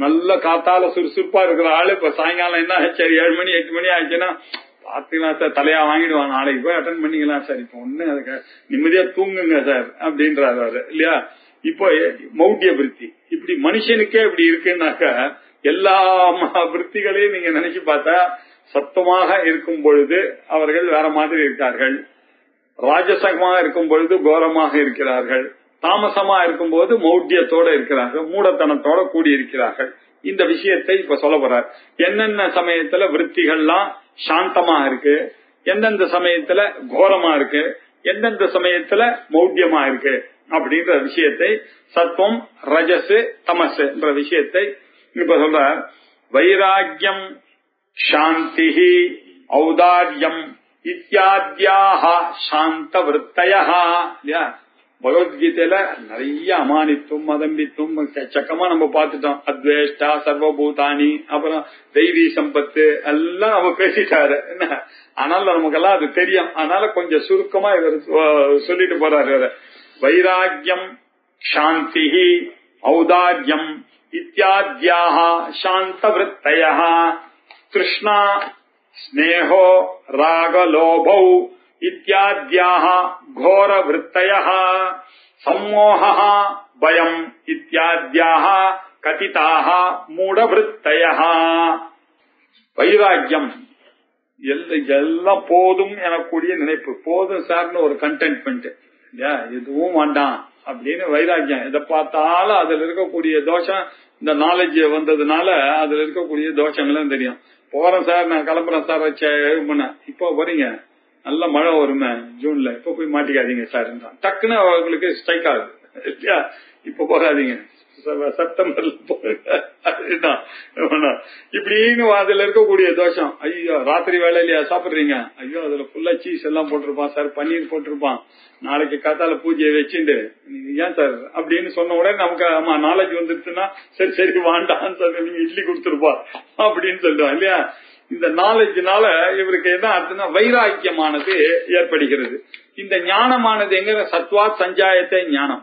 B: நல்ல காத்தால சுறுசுறுப்பா இருக்கிற ஆளு இப்ப சாயங்காலம் என்ன சரி 7 மணி 8 மணி ஆச்சுன்னா பாத்தீங்கன்னா சார் தலையா வாங்கிடுவான், நாளைக்கு போய் அட்டன் பண்ணிக்கலாம் சார், இப்ப ஒண்ணு அதுக்கு நிம்மதியா தூங்குங்க சார் அப்படின்றாரு அவரு இல்லையா. இப்போ மௌட்டிய விருத்தி இப்படி மனுஷனுக்கே இப்படி இருக்குன்னாக்க எல்லா விருத்திகளையும் நீங்க நினைச்சு பார்த்தா சத்தமாக இருக்கும் பொழுது அவர்கள் வேற மாதிரி இருக்கார்கள், ராஜசகமாக இருக்கும் பொழுது கோரமாக இருக்கிறார்கள், தாமசமா இருக்கும் போது மௌட்டியத்தோட இருக்கிறார்கள், மூடத்தனத்தோட கூடி இருக்கிறார்கள். இந்த விஷயத்தை இப்ப சொல்ல போறார். என்னென்ன சமயத்துல விருத்திகள்லாம் சாந்தமா இருக்கு, எந்தெந்த சமயத்துல கோரமா இருக்கு, எந்தெந்த சமயத்துல மௌட்டியமா இருக்கு அப்படின்ற விஷயத்தை, சத்துவம் ரஜஸ் தமஸ் என்ற விஷயத்தை இப்ப சொல்ற. வைராக்கியம் சாந்தி ஔதார்யம் இத்தியாத்யாக சாந்த விருத்தயா இல்லையா. பகவத்கீதையில நிறைய அமானித்துவம் மதம்பித்துவம் சக்கமா நம்ம பார்த்துட்டோம். அத்வேஷ்டா சர்வபூதானி, அப்புறம் தெய்வீ சம்பத்து எல்லாம் நம்ம பேசிட்டாரு என்ன. ஆனாலும் நமக்கெல்லாம் அது தெரியும். அதனால கொஞ்சம் சுருக்கமா இவர் சொல்லிட்டு போறாரு. வைராக்கியம் சாந்தி ஔதார்யம் இத்தியாத்யாக சாந்த விருத்தயா கிருஷ்ணா ஸ்நேகோ ராகலோபௌ இத்தியாத்யாக கோர விருத்தயः சம்மோஹः பயம் இத்தியாத்யாக கதிதாக மூட விருத்தயः. வைராக்கியம் எல்லாம் போதும் எனக்கூடிய நினைப்பு. போதும் சார்னு ஒரு கண்டென்ட்மெண்ட் இல்லையா, எதுவும் வேண்டாம் அப்படின்னு வைராக்கியம். எதை பார்த்தாலும் அதுல இருக்கக்கூடிய தோஷம், இந்த நாலேஜ் வந்ததுனால அதுல இருக்கக்கூடிய தோஷங்களும் தெரியும். போறேன் சார், நான் கிளம்புறேன் சார், வச்ச பண்ணேன், இப்போ போறீங்க நல்ல மழை வருமே ஜூன்ல, இப்ப போய் மாட்டிக்காதீங்க சார், டக்குன்னு அவங்களுக்கு ஸ்ட்ரைக் ஆகுது இல்லையா, இப்ப போகாதீங்க செப்டம்பர்ல போகுங்க இப்படின்னு அதுல இருக்கக்கூடிய தோஷம். ஐயோ ராத்திரி வேலையிலயா சாப்பிடுறீங்க, ஐயோ அதுல ஃபுல்லா சீஸ் எல்லாம் போட்டிருப்பான் சார், பன்னீர் போட்டிருப்பான், நாளைக்கு காத்தால பூஜையை வச்சுட்டு ஏன் சார் அப்படின்னு சொன்ன உடனே நமக்கு ஆமா நாலேஜ் வந்துருச்சுன்னா சரி சரி வாண்டான்னு சொல்லி நீங்க இட்லி கொடுத்துருப்பா அப்படின்னு சொல்லுவோம் இல்லையா. இந்த நாலேஜ்னால இவருக்கு என்ன அர்த்தம்னா வைராக்கியமானது ஏற்படுகிறது. இந்த ஞானமானது எங்க, சத்வா சஞ்சாயத்தை ஞானம்.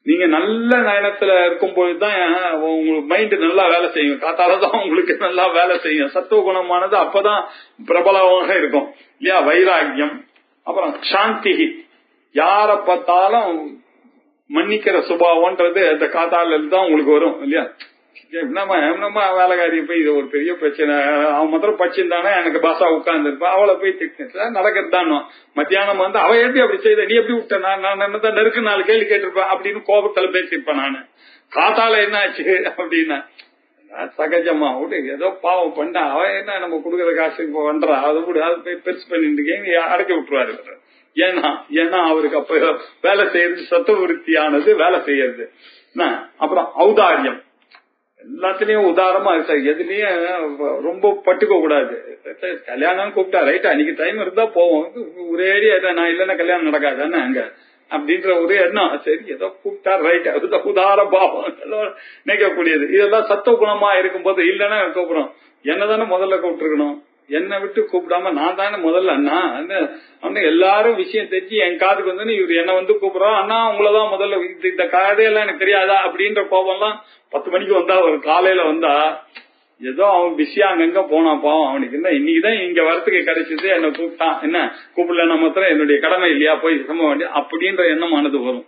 B: நீங்க நல்ல நயனத்துல இருக்கும் போதுதான் உங்களுக்கு மைண்ட் நல்லா வேலை செய்யும், காத்தாலதான் உங்களுக்கு நல்லா வேலை செய்யும். சத்துவ குணமானது அப்பதான் பிரபலமாக இருக்கும் இல்லையா. வைராக்கியம், அப்புறம் சாந்தி, யார பார்த்தாலும் மன்னிக்கிற சுபாவம்ன்றது அந்த காத்தால தான் உங்களுக்கு வரும் இல்லையா. நம்ம வேலைக்காரி போய் இது ஒரு பெரிய பிரச்சனை, அவன் மாத்திரம் படிச்சிருந்தானே எனக்கு பாசா உட்கார்ந்து இருப்பா, அவளை போய் திட்டு நடக்கிறது தான். மத்தியானம் வந்து அவ எப்படி அப்படி செய்த, நீ எப்படி விட்ட, நான் என்னதான் நெருக்கு 4 கேள்வி கேட்டிருப்பேன் அப்படின்னு கோபத்துல பேசிருப்பேன் நானு. காத்தால என்ன ஆச்சு அப்படின்னா சகஜமா விட்டு ஏதோ பாவம் பண்ண, அவன் என்ன நம்ம கொடுக்குற காசு இப்ப பண்றா, அதை கூட அதை போய் பெருசு பண்ணிட்டு அடக்கி விட்டுருவாரு. ஏன்னா அவருக்கு அப்ப வேலை செய்யறது சத்துவ விருத்தியானது வேலை செய்யறது. அப்புறம் ஔதாரியம், எல்லாத்துலயும் உதாரணமா இருக்கு, எதுலயும் ரொம்ப பட்டுக்க கூடாது. கல்யாணம் கூப்பிட்டா ரைட்டா, அன்னைக்கு டைம் இருந்தா போவோம், ஒரேடி நான் இல்லன்னா கல்யாணம் நடக்காதானே அங்க அப்படின்ற ஒரு எண்ணம். சரி ஏதோ கூப்பிட்டா ரைட், அதுதான் உதார பாவம் நினைக்கக்கூடியது. இதெல்லாம் சத்துவ குணமா இருக்கும் போது இல்லன்னா கூப்பிடும், என்னதானே முதல்ல கூப்பிட்டுருக்கணும், என்னை விட்டு கூப்பிடாம நான் தானே முதல்ல அண்ணா அண்ணா எல்லாரும் விஷயம் தெரிஞ்சு என் காதுக்கு வந்து இவர் என்ன வந்து கூப்பிடுறோம், அண்ணா உங்களதான் முதல்ல, இந்த கதையெல்லாம் எனக்கு தெரியாதா அப்படின்ற கோபம்லாம் 10 மணிக்கு வந்தா, ஒரு காலையில வந்தா ஏதோ அவன் பிஸியா அங்கங்க போனான் பாவம், அவனுக்கு என்ன இன்னைக்குதான் இங்க வரத்துக்கு கிடைச்சது, என்ன கூப்பிட்டான், என்ன கூப்பிடல மாத்திரம் என்னுடைய கடமை இல்லையா போய் சம வேண்டிய அப்படின்ற எண்ணமானது வரும்.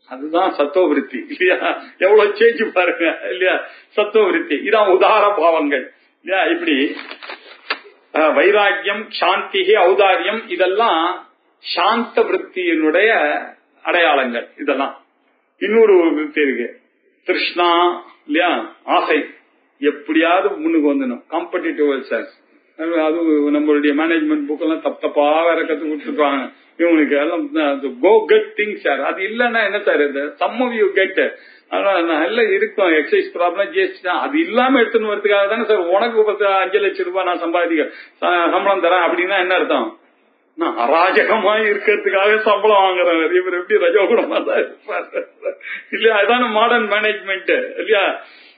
B: அதுதான் சத்துவ விருத்தி இல்லையா. எவ்வளவு சேஞ்சு பாருங்க இல்லையா. சத்துவ விருத்தி இதான் உதார பாவங்கள் இல்லையா. இப்படி வைராக்கியம், சாந்தி, ஔதாரியம் இதெல்லாம் சாந்த விருத்தியினுடைய அடையாளங்கள். இதெல்லாம் இன்னொரு விருத்தி இருக்கு, திருஷ்ணா இல்லையா, ஆசை, எப்படியாவது முன்னுக்கு வந்துடும். காம்படிட்டிவ் செல்ஸ், அது நம்மளுடைய மேனேஜ்மெண்ட் புக் எல்லாம் தப்பா வேற கத்து கொடுத்துருப்பாங்க இவனுக்கு எல்லாம். கோ கெட் திங்ஸ் சார், அது இல்லன்னா என்ன சார், இது சம் ஆஃப் யூ கெட், நல்லா இருக்கும். எக்ஸசைஸ் ப்ராப்ளம் ஜிஎஸ்டி தான், அது இல்லாம எடுத்துன்னு வரதுக்காக தானே சார் உனக்கு 5 லட்சம் ரூபாய் நான் சம்பாதிக்க சம்பளம் தரேன் அப்படின்னா என்ன அர்த்தம், நான் அராஜகமா இருக்கிறதுக்காக சம்பளம் வாங்குறேன். இவர் எப்படி ரஜோகுணமா தான் இருப்பாரு இல்லையா. அதுதானே மாடர்ன் மேனேஜ்மெண்ட் இல்லையா.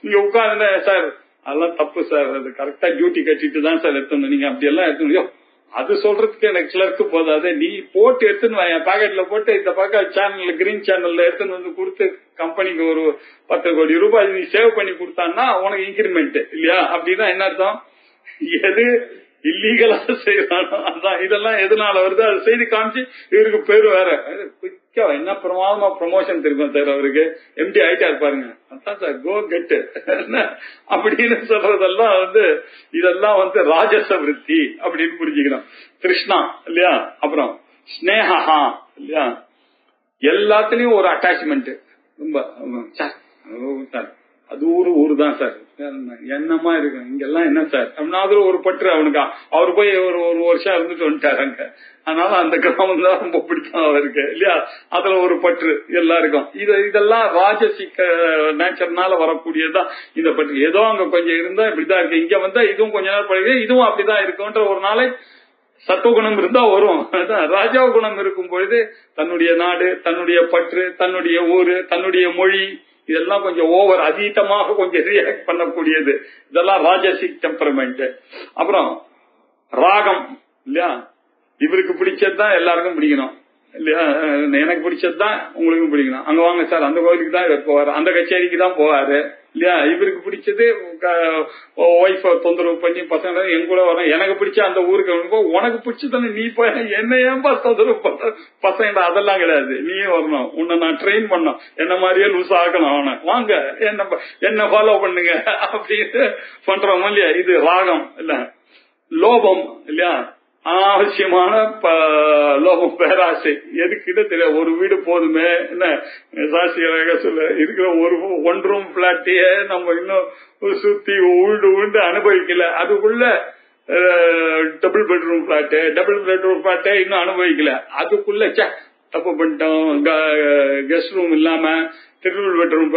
B: நீங்க உட்கார்ந்து சார் அதெல்லாம் தப்பு சார், அது கரெக்டா டியூட்டி கட்டிட்டு தான் சார் எடுத்துணும், நீங்க அப்படி எல்லாம் எடுத்துணும், அது சொல்றதுக்கு எனக்கு கிளர்க்கு போதாது, நீ போட்டு எடுத்துன்னு என் பாக்கெட்ல போட்டு இந்த பக்கம் சேனல்ல கிரீன் சேனல்ல எடுத்துன்னு வந்து கொடுத்து கம்பெனிக்கு ஒரு 10 கோடி ரூபாய் நீ சேவ் பண்ணி கொடுத்தான்னா உனக்கு இன்கிரிமெண்ட் இல்லையா. அப்படின்னா என்ன அர்த்தம், எது இல்லீகலா செய்யறானோ அதான். இதெல்லாம் எதனால வருது, அது செய்தி காமிச்சு இவருக்கு பேரு வேற குயிக்கா என்ன பிரமாதமா ப்ரமோஷன் தெரியும் சார், அவருக்கு எம்டி ஆயிட்டா இருப்பாருங்க, அதான் சார் கோ கெட் அப்படின்னு சொல்றதெல்லாம் வந்து இதெல்லாம் வந்து ராஜச விருத்தி அப்படின்னு புரிஞ்சுக்கணும். கிருஷ்ணா இல்லையா. அப்புறம் ஸ்னேகா இல்லையா, எல்லாத்துலயும் ஒரு அட்டாச்மெண்ட், ரொம்ப சார் அது ஊரு தான் சார், என்னமா இருக்கு இங்கெல்லாம் என்ன சார் அப்படின்னா அதுல ஒரு பற்று அவனுக்கு. அவர் போய் ஒரு வருஷம் இருந்துட்டு வந்துட்டாரு அங்க, அதனால அந்த கிராமம் தான் ரொம்ப பிடிக்கும் அவருக்கு இல்லையா. அதுல ஒரு பற்று எல்லாருக்கும். இதெல்லாம் ராஜசிக்க நேச்சர்னால வரக்கூடியதுதான் இந்த பற்று. ஏதோ அங்க கொஞ்சம் இருந்தா இப்படிதான் இருக்கு, இங்க வந்தா இதுவும் கொஞ்ச நேரம் பழகி இதுவும் அப்படிதான் இருக்குன்ற ஒரு நாளை சத்துவகுணம் இருந்தா வரும். ராஜா குணம் இருக்கும் பொழுது தன்னுடைய நாடு, தன்னுடைய பற்று, தன்னுடைய ஊரு, தன்னுடைய மொழி இதெல்லாம் கொஞ்சம் ஓவர் அதீதமாக கொஞ்சம் ரியாக்ட் பண்ணக்கூடியது. இதெல்லாம் ராஜசிக் டெம்பரமெண்ட். அப்புறம் ராகம் இல்லையா, இவருக்கு பிடிச்சதுதான் எல்லாருக்கும் பிடிக்கணும் இல்லையா, எனக்கு பிடிச்சதுதான் உங்களுக்கும் பிடிக்கணும். அங்க வாங்க சார் அந்த கோயிலுக்கு தான் இவர் போவாரு, அந்த கச்சேரிக்கு தான் போவாரு இல்லையா. இவருக்கு பிடிச்சது ஒய்ஃப தொந்தரவு பண்ணி பசங்க என் கூட வர, எனக்கு பிடிச்ச அந்த ஊருக்கு உனக்கு பிடிச்சதானே நீ போய் என்ன ஏன்பா தொந்தரவு பண்ற பசங்க, அதெல்லாம் கிடையாது. நீயும் வரணும், உன்னை நான் ட்ரெயின் பண்ணோம், என்ன மாதிரியே லூஸ் ஆகணும், அவனை வாங்க என்ன ஃபாலோ பண்ணுங்க அப்படின்னு பண்றோம் இல்லையா. இது ராகம் இல்ல. லோபம் இல்லையா, அனாவசியமான லோபம், பேராசை. எதுக்கிட்ட தெரியாது. ஒரு வீடு போதுமே என்ன சாட்சியாக சொல்ல இருக்கிற ஒன் ரூம் பிளாட்டையே நம்ம இன்னும் சுத்தி உண்டு அனுபவிக்கல. அதுக்குள்ள டபுள் பெட்ரூம் பிளாட்டே இன்னும் அனுபவிக்கல. அதுக்குள்ள தப்பு பண்ணிட்டோம், கெஸ்ட் ரூம் இல்லாம ட்ரிபிள் பெட்ரூம்.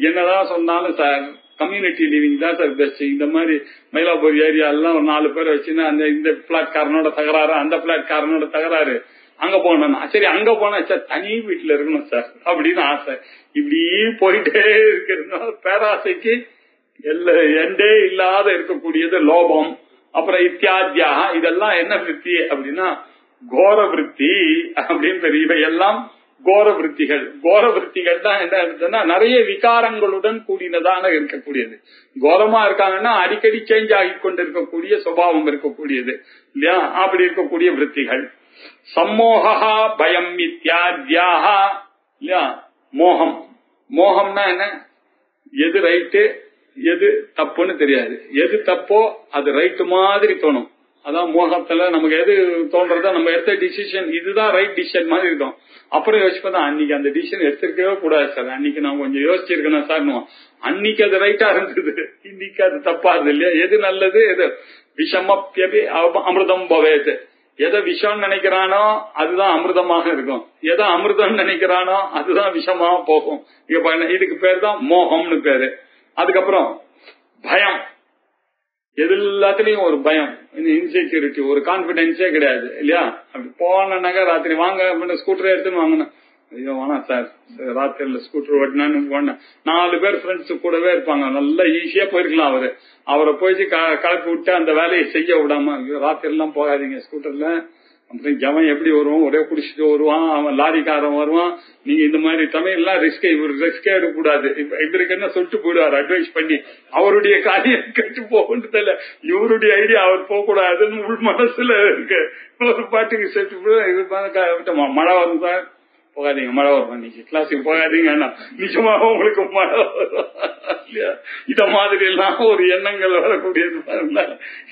B: என்னதான் சொன்னாலும் சார் கம்யூனிட்டி லிவிங் தான் சார் பெஸ்ட். இந்த மாதிரி மயிலாப்பூர் ஏரியா எல்லாம் ஒரு 4 பேர் வச்சுன்னா இந்த பிளாட் காரனோட தகராறு, அந்த பிளாட் காரனோட தகராறு, அங்க போனா சரி, அங்க போனா சார் தனி வீட்டுல இருக்கணும் சார் அப்படின்னு ஆசை. இப்படி போயிட்டே இருக்கிறதுனால பேராசைக்கு எண்டே இல்லாத இருக்கக்கூடியது லோபம். அப்புறம் இத்தியாத்யா, இதெல்லாம் என்ன விருத்தி அப்படின்னா கோர விருத்தி அப்படின்னு தெரியும். இவை எல்லாம் கோர விருத்திகள். கோர விருத்திகள் தான் என்ன இருக்குன்னா நிறைய விகாரங்களுடன் கூடினதான இருக்கக்கூடியது. கோரமா இருக்காங்கன்னா அடிக்கடி சேஞ்ச் ஆகி கொண்டு இருக்கக்கூடிய சுபாவம் இருக்கக்கூடியது இல்லையா, அப்படி இருக்கக்கூடிய விருத்திகள். சம்மோகா பயம் இத்தியாத்யாக இல்லையா. மோகம்னா என்ன, எது ரைட்டு எது தப்புன்னு தெரியாது. எது தப்போ அது ரைட்டு மாதிரி தோணும். அதான் மோகத்துல நமக்கு எது தோன்றதோ நம்ம எடுத்த டிசிஷன் இதுதான் ரைட் டிசிஷன் மாதிரி இருக்கும். அப்புறம் யோசிப்பா அன்னைக்கு அந்த டிசிஷன் எடுத்திருக்கவே கூடாது சார், அன்னைக்கு நான் கொஞ்சம் யோசிச்சிருக்கேன் சார். அன்னைக்கு அது ரைட்டா இருந்தது, இன்னைக்கு அது தப்பா இருந்தது இல்லையா. எது நல்லது, எது விஷமப்பியபி அமிர்தம் பவேது. எதை விஷம் நினைக்கிறானோ அதுதான் அமிர்தமாக இருக்கும், எதை அமிர்தம் நினைக்கிறானோ அதுதான் விஷமா போகும். இதுக்கு பேர் தான் மோகம்னு பேரு. அதுக்கப்புறம் பயம், எல்லாத்துலயும் ஒரு பயம், இன்செக்யூரிட்டி, ஒரு கான்பிடன்ஸே கிடையாது இல்லையா. அப்படி போனாக்கா ராத்திரி வாங்க ஸ்கூட்டர் எடுத்துன்னு வாங்கணும், ஐயோ வேணாம் சார் ராத்திரில ஸ்கூட்டர் ஓட்டினான்னு போன 4 பேர் ஃப்ரெண்ட்ஸ் கூடவே இருப்பாங்க, நல்லா ஈஸியா போயிருக்கலாம். அவரை போயிட்டு கலப்பி விட்டு அந்த வேலையை செய்ய விடாம ராத்திரி எல்லாம் போகாதீங்க ஸ்கூட்டர்ல. அப்புறம் ஜவன் எப்படி வருவான், ஒரே குடிச்சிட்டு வருவான், அவன் லாரிக்காரன் வருவான். நீங்க இந்த மாதிரி சமயம்லாம் ரிஸ்கே எடுக்கக்கூடாது. இவருக்கு என்ன சொல்லிட்டு போயிடுவார் அட்வைஸ் பண்ணி, அவருடைய காரியம் கெட்டு போகன்றது இல்ல, இவருடைய ஐடியா அவர் போக கூடாதுன்னு உள் மனசுல இருக்கு. ஒரு பாட்டுக்கு சேர்த்து மழை வரும் சார் போகாதீங்க, மழை வரும், இன்னைக்கு கிளாஸுக்கு போகாதீங்க, நிஜமாக உங்களுக்கு மழை வரும் இல்லையா. இத மாதிரி எல்லாம் ஒரு எண்ணங்கள் வரக்கூடியது.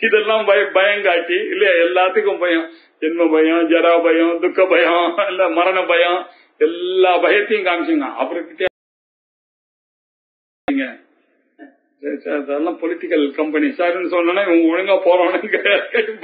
B: இதெல்லாம் பயம் காட்டி இல்லையா, எல்லாத்துக்கும் பயம், ஜென்ம பயம், ஜரா பயம், துக்க பயம், இல்ல மரண பயம், எல்லா பயத்தையும் காமிச்சுங்க. அவர்கிட்ட அதெல்லாம் பொலிட்டிக்கல் கம்பெனி சார்ன்னு சொன்னா இவங்க ஒழுங்கா போறவனுக்கு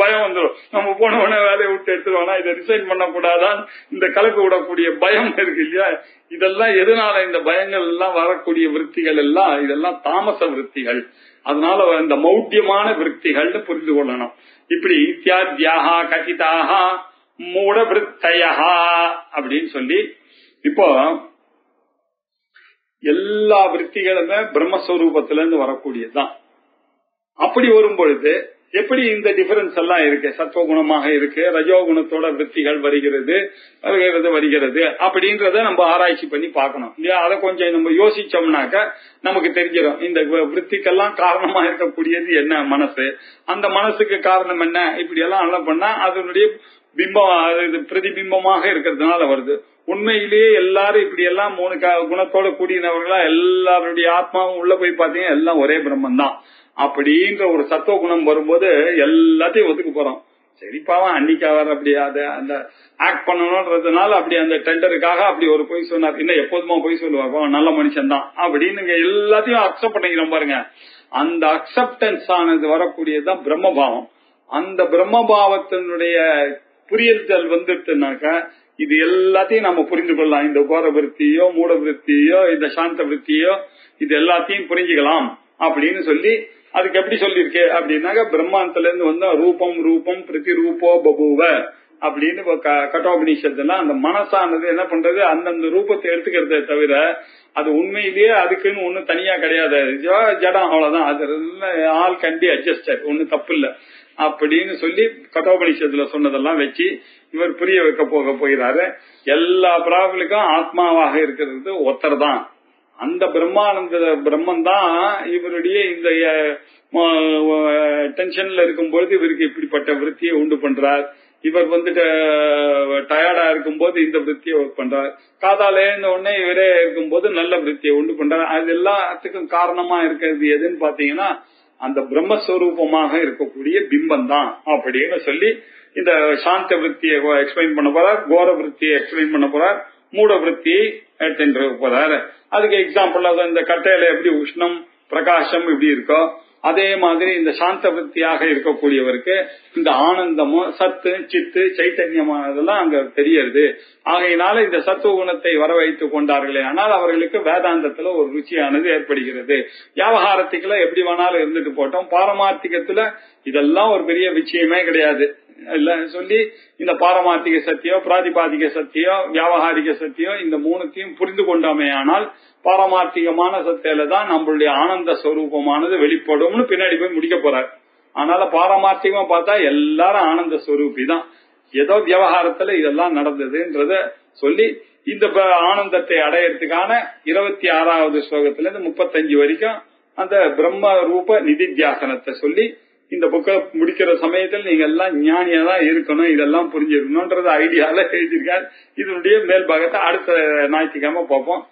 B: பயம் வந்துடும். நம்ம போனவன வேலையை விட்டு எடுத்துருவானா, இதை ரிசைன் பண்ணக்கூடாதான், இந்த கலப்பு விடக்கூடிய பயம் இருக்கு இல்லையா. இதெல்லாம் எதனால இந்த பயங்கள் எல்லாம் வரக்கூடிய விருத்திகள் எல்லாம் இதெல்லாம் தாமச விருத்திகள். அதனால இந்த மௌட்டியமான விருத்திகள்னு புரிந்து கொள்ளணும். இப்படி இத்தியாத்யாக கதிதாக மூட விருத்தையா அப்படின்னு சொல்லி இப்போ எல்லா விருத்திகளுமே பிரம்மஸ்வரூபத்தில இருந்து வரக்கூடியதுதான். அப்படி வரும்பொழுது எப்படி இந்த டிஃபரன்ஸ் எல்லாம் இருக்கு, சத்துவகுணமாக இருக்கு, ரஜோகுணத்தோட விருத்திகள் வருகிறது அப்படின்றத நம்ம ஆராய்ச்சி பண்ணி பார்க்கணும் இல்லையா. அதை கொஞ்சம் நம்ம யோசிச்சோம்னாக்க நமக்கு தெரிஞ்சிடும் இந்த விருத்திக்கெல்லாம் காரணமா இருக்கக்கூடியது என்ன, மனசு. அந்த மனசுக்கு காரணம் என்ன, இப்படி எல்லாம் நல்லா பண்ணா அதனுடைய பிம்பம் பிரதிபிம்பமாக இருக்கிறதுனால வருது. உண்மையிலேயே எல்லாரும் இப்படி எல்லாம் 3 குணத்தோட கூடியவர்களா எல்லாருடைய ஆத்மாவும் உள்ள போய் பாத்தீங்கன்னா எல்லாம் ஒரே பிரம்மன் தான் அப்படின்ற ஒரு சத்துவ குணம் வரும்போது எல்லாத்தையும் ஒத்துக்க போறோம். சரிப்பாவன் அன்னைக்கு அவர் அப்படி அந்த ஆக்ட் பண்ணணும்ன்றதுனால அப்படி அந்த டெண்டருக்காக அப்படி ஒரு பொய் சொன்னார், இன்னும் எப்போதுமா பொய் சொல்லுவாங்க, நல்ல மனுஷன் தான் அப்படின்னு எல்லாத்தையும் அக்செப்ட் பண்ணிக்கிறோம் பாருங்க. அந்த அக்செப்டன்ஸ் ஆனது வரக்கூடியதுதான் பிரம்மபாவம். அந்த பிரம்மபாவத்தினுடைய புரிதல் வந்துட்டுனாக்க இது எல்லாத்தையும் நம்ம புரிந்து கொள்ளலாம். இந்த கோர விருத்தியோ மூட விருத்தியோ இந்த சாந்த விருத்தியோ இது எல்லாத்தையும் புரிஞ்சுக்கலாம் அப்படின்னு சொல்லி அதுக்கு எப்படி சொல்லிருக்கு அப்படின்னாக்க பிரம்மாண்டத்துல இருந்து வந்து ரூபம் ரூபம் பிரதி ரூபோ பபுவ அப்படின்னு கட்டோபனிஷத்துலாம் அந்த மனசானது என்ன பண்றது, அந்தந்த ரூபத்தை எடுத்துக்கிறதே தவிர அது உண்மையிலேயே அதுக்குன்னு ஒண்ணு தனியா கிடையாது, ஜடம் அவ்வளவுதான். அது ஆல் கேன் பி அட்ஜஸ்டட், ஒண்ணு தப்பு இல்ல அப்படின்னு சொல்லி கட்டோபனிஷத்துல சொன்னதெல்லாம் வச்சு இவர் புரிய வைக்க போகிறாரு. எல்லா பிராவலுக்கும் ஆத்மாவாக இருக்கிறது ஒருத்தர் தான், அந்த பிரம்மானந்த பிரம்மன் தான் இவருடைய இந்த டென்ஷன்ல இருக்கும்போது இவருக்கு இப்படிப்பட்ட விருத்தியை உண்டு பண்றார். இவர் வந்துட்டு டயர்டா இருக்கும்போது இந்த விருத்தியை ஒர்க் பண்றார். காதாலேந்த உடனே இவரே இருக்கும்போது நல்ல விருத்தியை உண்டு பண்றார். அது எல்லாத்துக்கும் காரணமா இருக்கிறது எதுன்னு பாத்தீங்கன்னா அந்த பிரம்மஸ்வரூபமாக இருக்கக்கூடிய பிம்பம் தான் அப்படின்னு சொல்லி இந்த சாந்த விருத்தியை எக்ஸ்பிளைன் பண்ண போறார், கோர விருத்தியை எக்ஸ்பிளைன் பண்ண போறார், மூட விருத்தியை எடுத்துட்டு போறாரு. அதுக்கு எக்ஸாம்பிள் இந்த கட்டையில எப்படி உஷ்ணம் பிரகாசம் இப்படி இருக்கோ அதே மாதிரி இந்த சாந்த விருத்தியாக இருக்கக்கூடியவருக்கு இந்த ஆனந்தமும் சத்து சித்து சைத்தன்யமானதெல்லாம் அங்க தெரியுது. ஆகையினால இந்த சத்துவ குணத்தை வர வைத்துக் கொண்டார்களே ஆனால் அவர்களுக்கு வேதாந்தத்துல ஒரு ருச்சியானது ஏற்படுகிறது. வியாபகாரத்துக்குள்ள எப்படி வேணாலும் இருந்துட்டு போட்டோம், பாரமார்த்திகத்துல இதெல்லாம் ஒரு பெரிய விஷயமே கிடையாது இல்ல சொல்லி இந்த பாரமார்த்திக சத்தியம் பிராதிபாதிக சத்தியம் வியாபகாரிக சத்தியம் இந்த மூணுத்தையும் புரிந்து கொண்டோமே ஆனால் பாரமார்த்திகமான சத்தியில தான் நம்மளுடைய ஆனந்த ஸ்வரூபமானது வெளிப்படும்னு பின்னாடி போய் முடிக்க போறார். அதனால பாரமார்த்திகமா பார்த்தா எல்லாரும் ஆனந்த ஸ்வரூபி தான், ஏதோ விவகாரத்துல இதெல்லாம் நடந்ததுன்றத சொல்லி இந்த ஆனந்தத்தை அடையறதுக்கான 26வது ஸ்லோகத்துல இருந்து 35 வரைக்கும் அந்த பிரம்ம ரூப நிதித்தியாசனத்தை சொல்லி இந்த புக்கை முடிக்கிற சமயத்தில் நீங்க எல்லாம் ஞானியா தான் இருக்கணும், இதெல்லாம் புரிஞ்சிருக்கணும்ன்றது ஐடியால எழுதியிருக்காரு. இதனுடைய மேல் பாகத்தை அடுத்த ஞாயிற்றுக்கிழமை பார்ப்போம்.